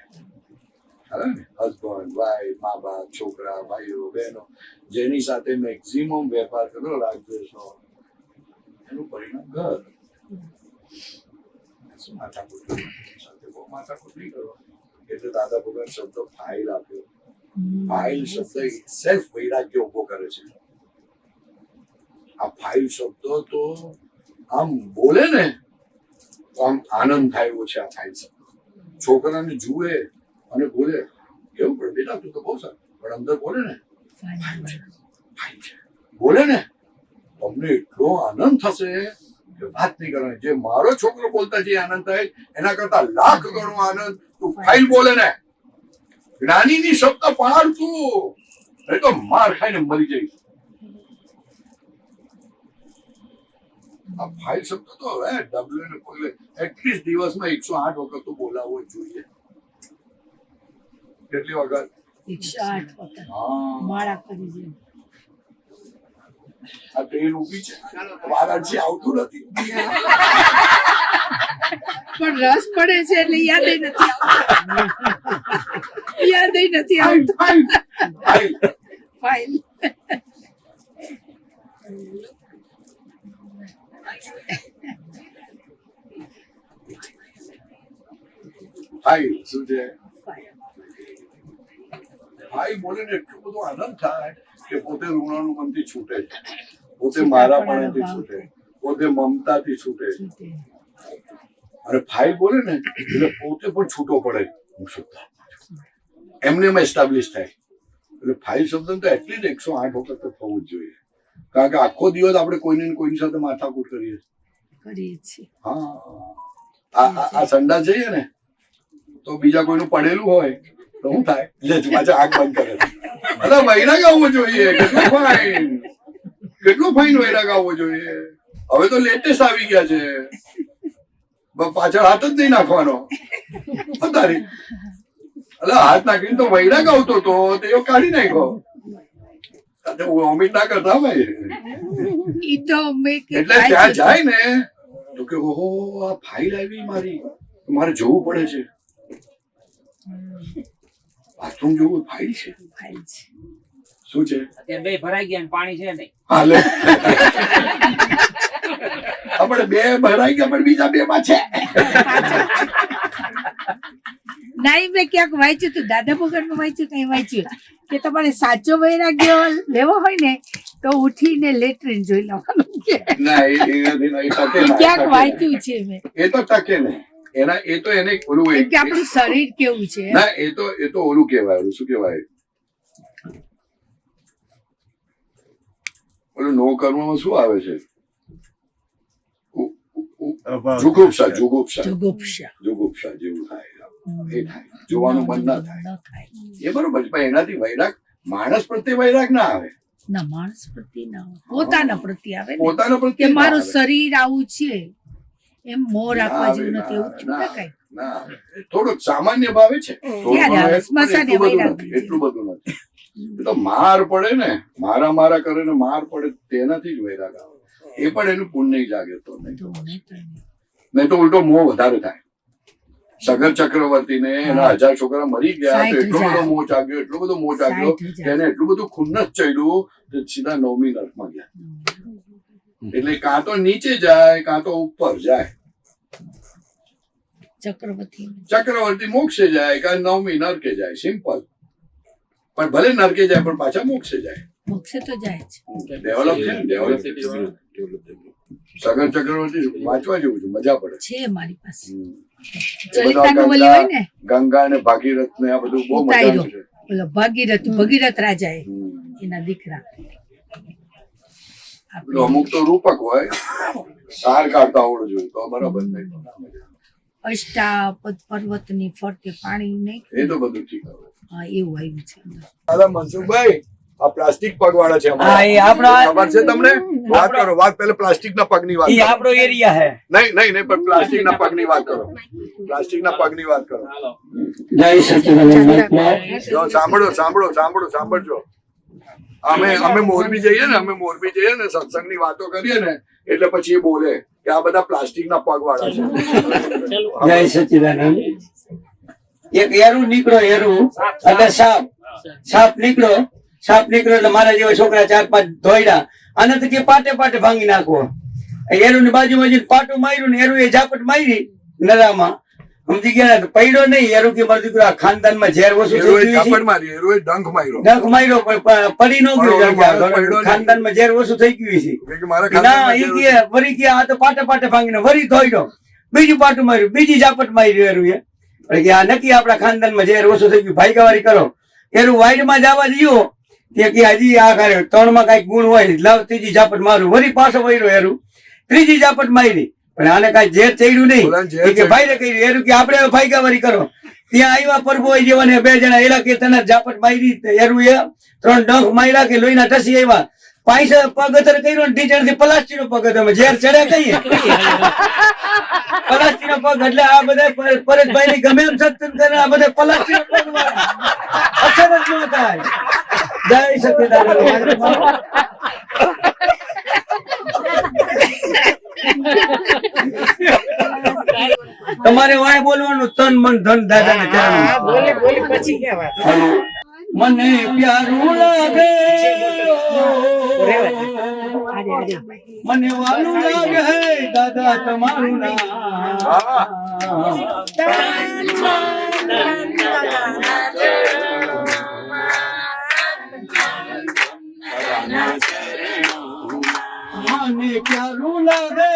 હસબન્ડ, વાઈફ, મા બાપ, છોકરા, ભાઈઓ, બહેનો, જેની સાથે મેક્સિમમ વેપાર કર્યો રાગદ્વેષનો, એનું પરિણામ ઘર. શું માથાકૂટ સાથે બહુ માથાકૂટ નહીં કરો. એટલે દાદા ભગવાન શબ્દ ફાઇલ આપ્યો. ફાઇલ શબ્દ સેલ્ફ વૈરાગ્ય ઉભો કરે છે. આ ફાઇલ શબ્દ તો આમ બોલે ને તો આમ આનંદ થાય એવો છે. આ ફાઇલ શબ્દ છોકરાને જુએ અને બોલે કેવું પડે, બેટા તું તો બહુ સારું, પણ અંદર બોલે ને ફાઇલ છે, બોલે ને તમને એટલો આનંદ થશે કે વાત નહીં કરવાની. જે મારો છોકરો બોલતા જે આનંદ થાય એના કરતા લાખ ગણો આનંદ તું ફાઇલ બોલે ને. જ્ઞાનીની શબ્દ પાડ તું, નહીં તો માર ખાઈને મરી જઈશ. આ ફાઇલ શબ્દ તો હવે ડબલે ને બોલે એટલીસ્ટ દિવસમાં 108 વખત તો બોલાવવો જોઈએ. કેટલી વખત? 108 વખત માળા કરી છે. આ ટ્રેન ઊભી છે, વારાણસી આવતું નથી. પણ રસ પડે છે એટલે યાદ નથી આવતું. ફાઇલ ફાઇલ શું છે? ફાઇલ બોલે ને એટલું બધું આનંદ થાય કે પોતે ઋણાનું મનથી છૂટે છે, પોતે મારાપણાથી છૂટે, પોતે મમતાથી છૂટે. અને ફાઇલ બોલે ને એટલે પોતે પણ છૂટો પડે એમને એમ એસ્ટાબ્લિશ થાય. એટલે ફાઇલ શબ્દ તો એટલીસ્ટ 108 વખત તો થવું જ જોઈએ, કારણ કે આખો દિવસ આપણે કોઈને ને કોઈની સાથે માથાકૂટ કરીએ છીએ. હા, આ સંડા જઈએ ને તો બીજા કોઈનું પડેલું હોય તો શું થાય, લે પાછા આંખ બંધ કરે. અરે વૈરાગ આવવો જોઈએ, કેટલો ફાઇન વૈરાગ આવવો જોઈએ. હવે તો લેટેસ્ટ આવી ગયા છે, પાછળ હાથ જ નહીં નાખવાનો. તારી એટલે હાથ નાખીને તો વૈરાગ આવતો હતો તે કાઢી નાખ્યો. વોમિટ ના કરતા ભાઈ. એટલે ત્યાં જાય ને તો કે ઓહો આ ફાઇલ આવી મારી, મારે જોવું પડે છે. બાથરૂમ જોવું ફાઇલ છે. શું છે? અત્યારે બે ભરાઈ ગયા પાણી છે નહીં. હાલે આપણે બે ભરાઈ ગયા પણ બીજા બે માં છે. નહીં, મેં ક્યાંક વાંચ્યું હતું, દાદા ભગવાનમાં વાંચ્યું, કઈ વાંચ્યું કે તમારે સાચો વૈરાગ લેવો હોય ને તો ઉઠીને લેટ્રિન જોઈ લેવાનું. ક્યાંક વાંચ્યું છે મેં. એ તો ટકે નહીં એના, એ તો એને ઓલું કે આપણું શરીર કેવું છે. ના, એ તો ઓલું કહેવાય, શું કહેવાય, ઓલું નો કર્મમાં શું આવે છે, જુગુપ્સા જેવું થાય. એ થાય, જોવાનું મન ના થાય. એ બરોબર, પણ એનાથી વૈરાગ, માણસ પ્રત્યે વૈરાગ ના આવે. ના, માણસ પ્રત્યે ના આવે, પોતાના પ્રત્યે આવે. પોતાના કે પ્રત્યે મારું શરીર આવું છે એમ મોં રાખવા જેવું નથી, એવું થોડા કઈ. ના, થોડુંક સામાન્ય ભાવે છે, એટલું બધું નથી. એ તો માર પડે ને, મારા કરે ને માર પડે તેનાથી જ વૈરાગ આવે. એ પણ એનું પુણ્ય જાગે તો નહીં તો ઉલટો મોહ વધારે થાય. સગર ચક્રવર્તી ને એના 1000 છોકરા મરી ગયા તો એટલો બધો મોહ જાગ્યો, એટલો બધો મોહ જાગ્યો કે એને એટલું બધું ખુન્નસ ચડ્યું કે સીધા 9મી નર્કમાં ગયા. એટલે કાં તો નીચે જાય કાં તો ઉપર જાય. ચક્રવર્તી મોક્ષે જાય કાં 9મી નરકે જાય, સિમ્પલ. પણ ભલે નરકે જાય પણ પાછા મોક્ષે જાય. મોક્ષે તો જાય છે. ડેવલપ છે ને, ડેવલપ. સગર ચક્રવર્તી વાંચવા જેવું છે, મજા પડે છે મારી પાસે. ગંગા ને ભાગીરથ ને આ બધું બહુ મજા છે. ભગીરથ રાજા એના દીકરા. અમુક તો રૂપક હોય, સાર કાઢતા આવડવું જોઈએ તો બરાબર. અષ્ટાપદ પર્વત ની ફરતે પાણી નહીં, એ તો બધું ઠીક. હા, એવું આવ્યું છે. દાદા મનસુખભાઈ, આ પ્લાસ્ટિક પગવાળા છે, ખબર છે તમને? વાત કરો, વાત પહેલા પ્લાસ્ટિક ના પગની વાત. આપણો એરિયા હે. નહીં પણ પ્લાસ્ટિક ના પગની વાત કરો. પ્લાસ્ટિક ના પગની વાત કરો. જય સચિદાનંદ. સાંભળજો. અમે મોરબી જઈએ ને સત્સંગની વાતો કરીએ ને એટલે પછી એ બોલે કે આ બધા પ્લાસ્ટિક ના પગ વાળા છે. જય સચિદાનંદ. એક એરું નીકળો, એરું એટલે સાપ નીકળો એટલે મારા જેવા છોકરા 4-5 ધોઈડા અને તો કે પાટે ભાંગી નાખવો. એરું ની બાજુમાં જઈને પાટું માર્યું ને એરું એ ઝાપટ મારી નરામાં, સમજી ગયા. પડ્યો નહીં એરું કે મારો દીકરો ખાનદાનમાં ઝેર ઓછું ડંખ માર્યો પડી ન ગયો, ખાનદાનમાં ઝેર ઓછું થઈ ગયું છે. ના, એ કે વરી ગયા આ તો પાટે ભાંગીને વરી ધોઈડો, બીજું પાટું માર્યું, બીજી ઝાપટ માર્યું એરું એ. એટલે કે આ નક્કી આપણા ખાનદાનમાં ઝેર ઓછું થઈ ગયું, ભાઈકાવારી કરો. એરું વાઈડમાં જવા દયો કે હજી આ કરે 3 માં કઈક ગુણ હોય, લાવ ત્રીજી ઝાપટ મારું, વરી પાછો વૈરો એરું, ત્રીજી ઝાપટ મારી. પણ આને કઈ ઝેર ચડ્યું નહીં કે ભાઈ ને કહ્યું એરું કે આપણે ભાઈકાવારી કરો. ત્યાં આવ્યા પરબોય જેવા ને 2 જણા એલા કે તને ઝાપટ મારી એરું એ 3 ડંખ માર્યા કે લોહીના ટસી આવ્યા. પૈસા પગ અતર કર્યો ને ટીચર થી પ્લાસ્ટિક નો પગ તમે ઝેર ચડ્યા કહીએ પ્લાસ્ટિક નો પગ. એટલે આ બધા પરેશભાઈ ની ગમે એમ સત્સંગ કરે, આ બધા પ્લાસ્ટિક નો પગ અસર જ ન થાય. જય સચિદાનંદ. તમારે વાય બોલવાનું, તન મન ધન દાદા ને મને પ્યારું લાગે, મને વાલું લાગે હે દાદા તમારું નામ. મને પ્યારું લાગે,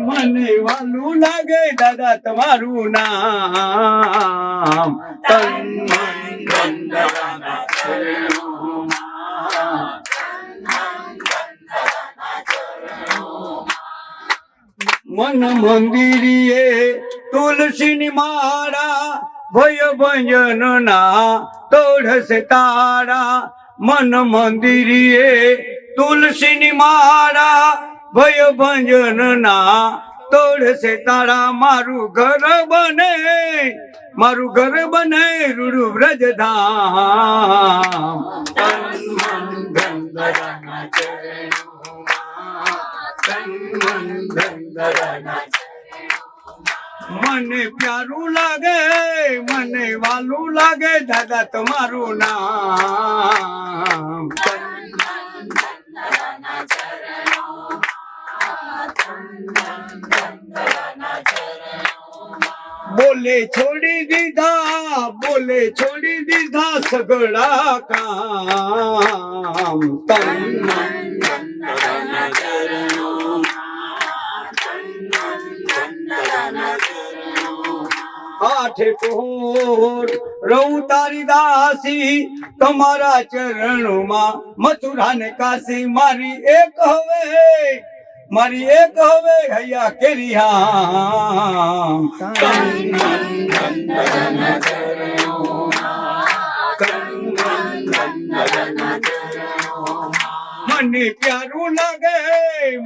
મને વાલું લાગે દાદા તમારું નામ તન મન ધન દાદાના ચરણોમાં. મન મંદિરીએ તુલસીની માળા ભય ભંજન ના તોડશે તારા. મન મંદિરીએ તુલસીની માળા ભય ભંજન ના તોડશે તારા. મારું ઘર બને રૂડું બ્રજધામ તન મન ધન દાદાના ચરણોમાં. તન મન ધન દાદાના મને પ્યારું લાગે મને વાલું લાગે દાદા તમારું નામ. બોલે છોડી દીધા સગળા કામ તન મન ધન દાદાના ચરણોમાં. આઠે પહોર રહું તારી દાસી તમારા ચરણોમાં. મથુરા ને કાશી મારી એક હવે હૈયા કેરિયા. તન મન ધન દાદાના ચરણોમાં. તન મન ધન દાદાના ચરણોમાં. મને પ્યારું લાગે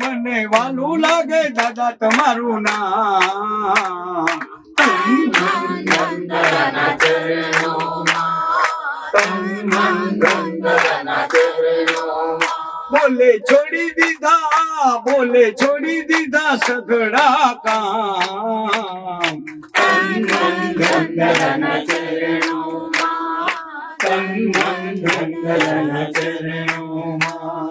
મને વાલું લાગે દાદા તમારું નામ. તન મન ધન દાદાના ચરણોમાં. તન મન ધન દાદાના ચરણોમાં. બોલે છોડી દીધા સઘળા કામ. તન મન ધન દાદાના ચરણોમાં. તન મન ધન દાદાના ચરણોમાં.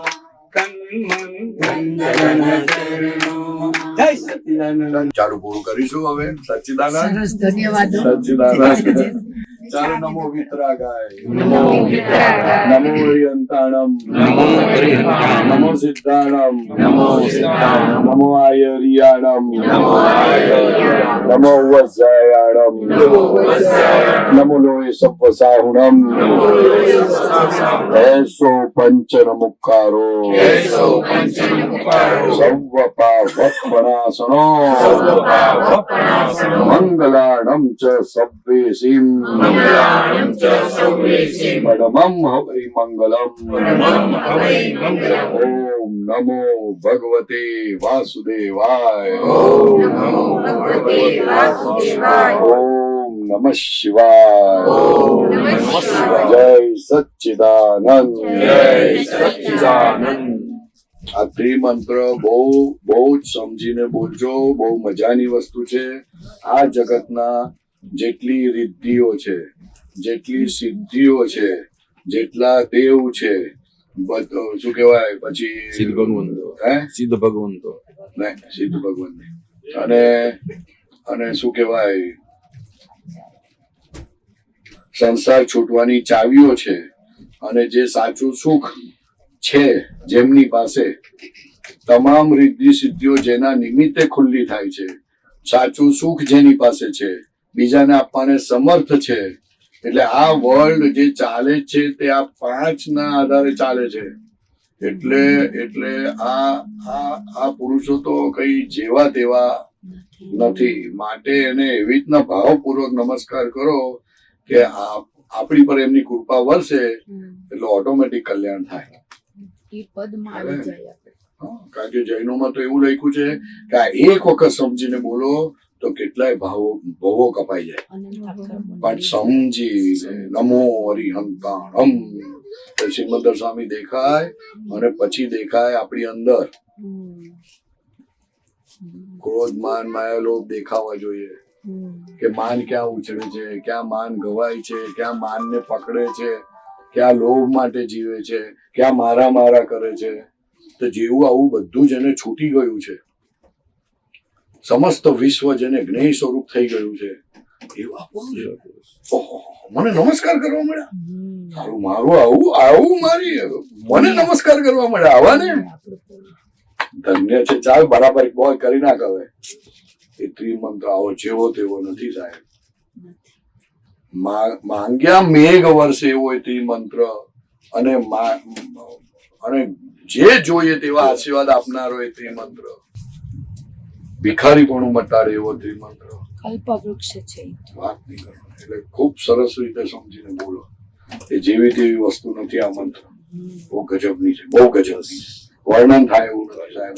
તન મન ધન દાદાના ચરણોમાં. જય સચ્ચિદાનંદ. ચાલુ પૂરું કરીશું હવે. સચ્ચિદાનંદ સરસ, ધન્યવાદ. સચ્ચિદાનંદ. ચાલો નમો વિતરાગાય, નમો હરિયંતાણમ, નમો સિદ્ધાણમ, નમો આયરિયાણમ, નમો વજ્રાયાણમ, નમો લોય સપ્પસાહુણમ. એસો પંચન મુક્કારો સર્વપાવપણાસનો મંગલાણમ ચ સવ્વેસીમ પરમં હવૈ મંગલમ. ઓમ નમો ભગવતે વાસુદેવાય. ઓમ નમઃ શિવાય. જય સચ્ચિદાનંદ. આ ત્રિમંત્ર બહુ જ સમજીને બોલજો. બહુ મજાની વસ્તુ છે. આ જગતના જેટલી રિદ્ધિઓ છે, જેટલી સિદ્ધિઓ છે, જેટલા દેવ છે, શું કહેવાય પછી સિદ્ધ ભગવંતો નહીં, સિદ્ધ ભગવંત નહીં. અને શું કહેવાય સંસાર છૂટવાની ચાવીઓ છે. અને જે સાચું સુખ છે જેમની પાસે, તમામ રિદ્ધિ સિદ્ધિઓ જેના નિમિત્તે ખુલ્લી થાય છે, સાચું સુખ જેની પાસે છે, બીજાને આપવાને સમર્થ છે. એટલે આ વર્લ્ડ જે ચાલે છે તે આ 5 ના આધારે ચાલે છે. એટલે આ પુરુષો તો કઈ જેવા તેવા નથી. માટે એને એવી રીતના ભાવપૂર્વક નમસ્કાર કરો કે આપણી પર એમની કૃપા વરસે એટલે ઓટોમેટિક કલ્યાણ થાય. કારણ કે જૈનોમાં તો એવું લખ્યું છે કે આ એક વખત સમજીને બોલો તો કેટલાય ભવો કપાઈ જાય. પણ સમજી નમો હરિહંતાણમ સિમંદર સ્વામી દેખાય અને પછી દેખાય આપણી અંદર ક્રોધ માન માયા લોભ દેખાવા જોઈએ કે માન ક્યાં ઉછળે છે, ક્યાં માન ગવાય છે, ક્યાં માનને પકડે છે, ક્યાં લોભ માટે જીવે છે, ક્યાં મારા કરે છે. તો જેવું આવું બધું જેને છૂટી ગયું છે, સમસ્ત વિશ્વ જેને જ્ઞેય સ્વરૂપ થઈ ગયું છે, એવા પુરુષ મને નમસ્કાર કરવા મળ્યા. સારું, મારું આવું મારી મને નમસ્કાર કરવા મળ્યા. આવા ને ધન્ય છે. ચાલ બરાબર બોય કરી નાખ હવે. એ ત્રિમંત્ર આવો જેવો તેવો નથી સાહેબ. માંગ્યા મેઘ વર્ષે એવો એ ત્રિમંત્ર, અને અને જે જોઈએ તેવા આશીર્વાદ આપનારો એ ત્રિમંત્ર, ભિખારીપણું મટાડે એવો ત્રિમંત્ર. કલ્પવૃક્ષ છે. વાત નહીં કરો. એટલે ખૂબ સરસ રીતે સમજીને બોલો. એ જેવી તેવી વસ્તુ નથી આ મંત્ર. બહુ ગજબની છે, બહુ ગજબની છે. વર્ણન થાય એવું નથી સાહેબ.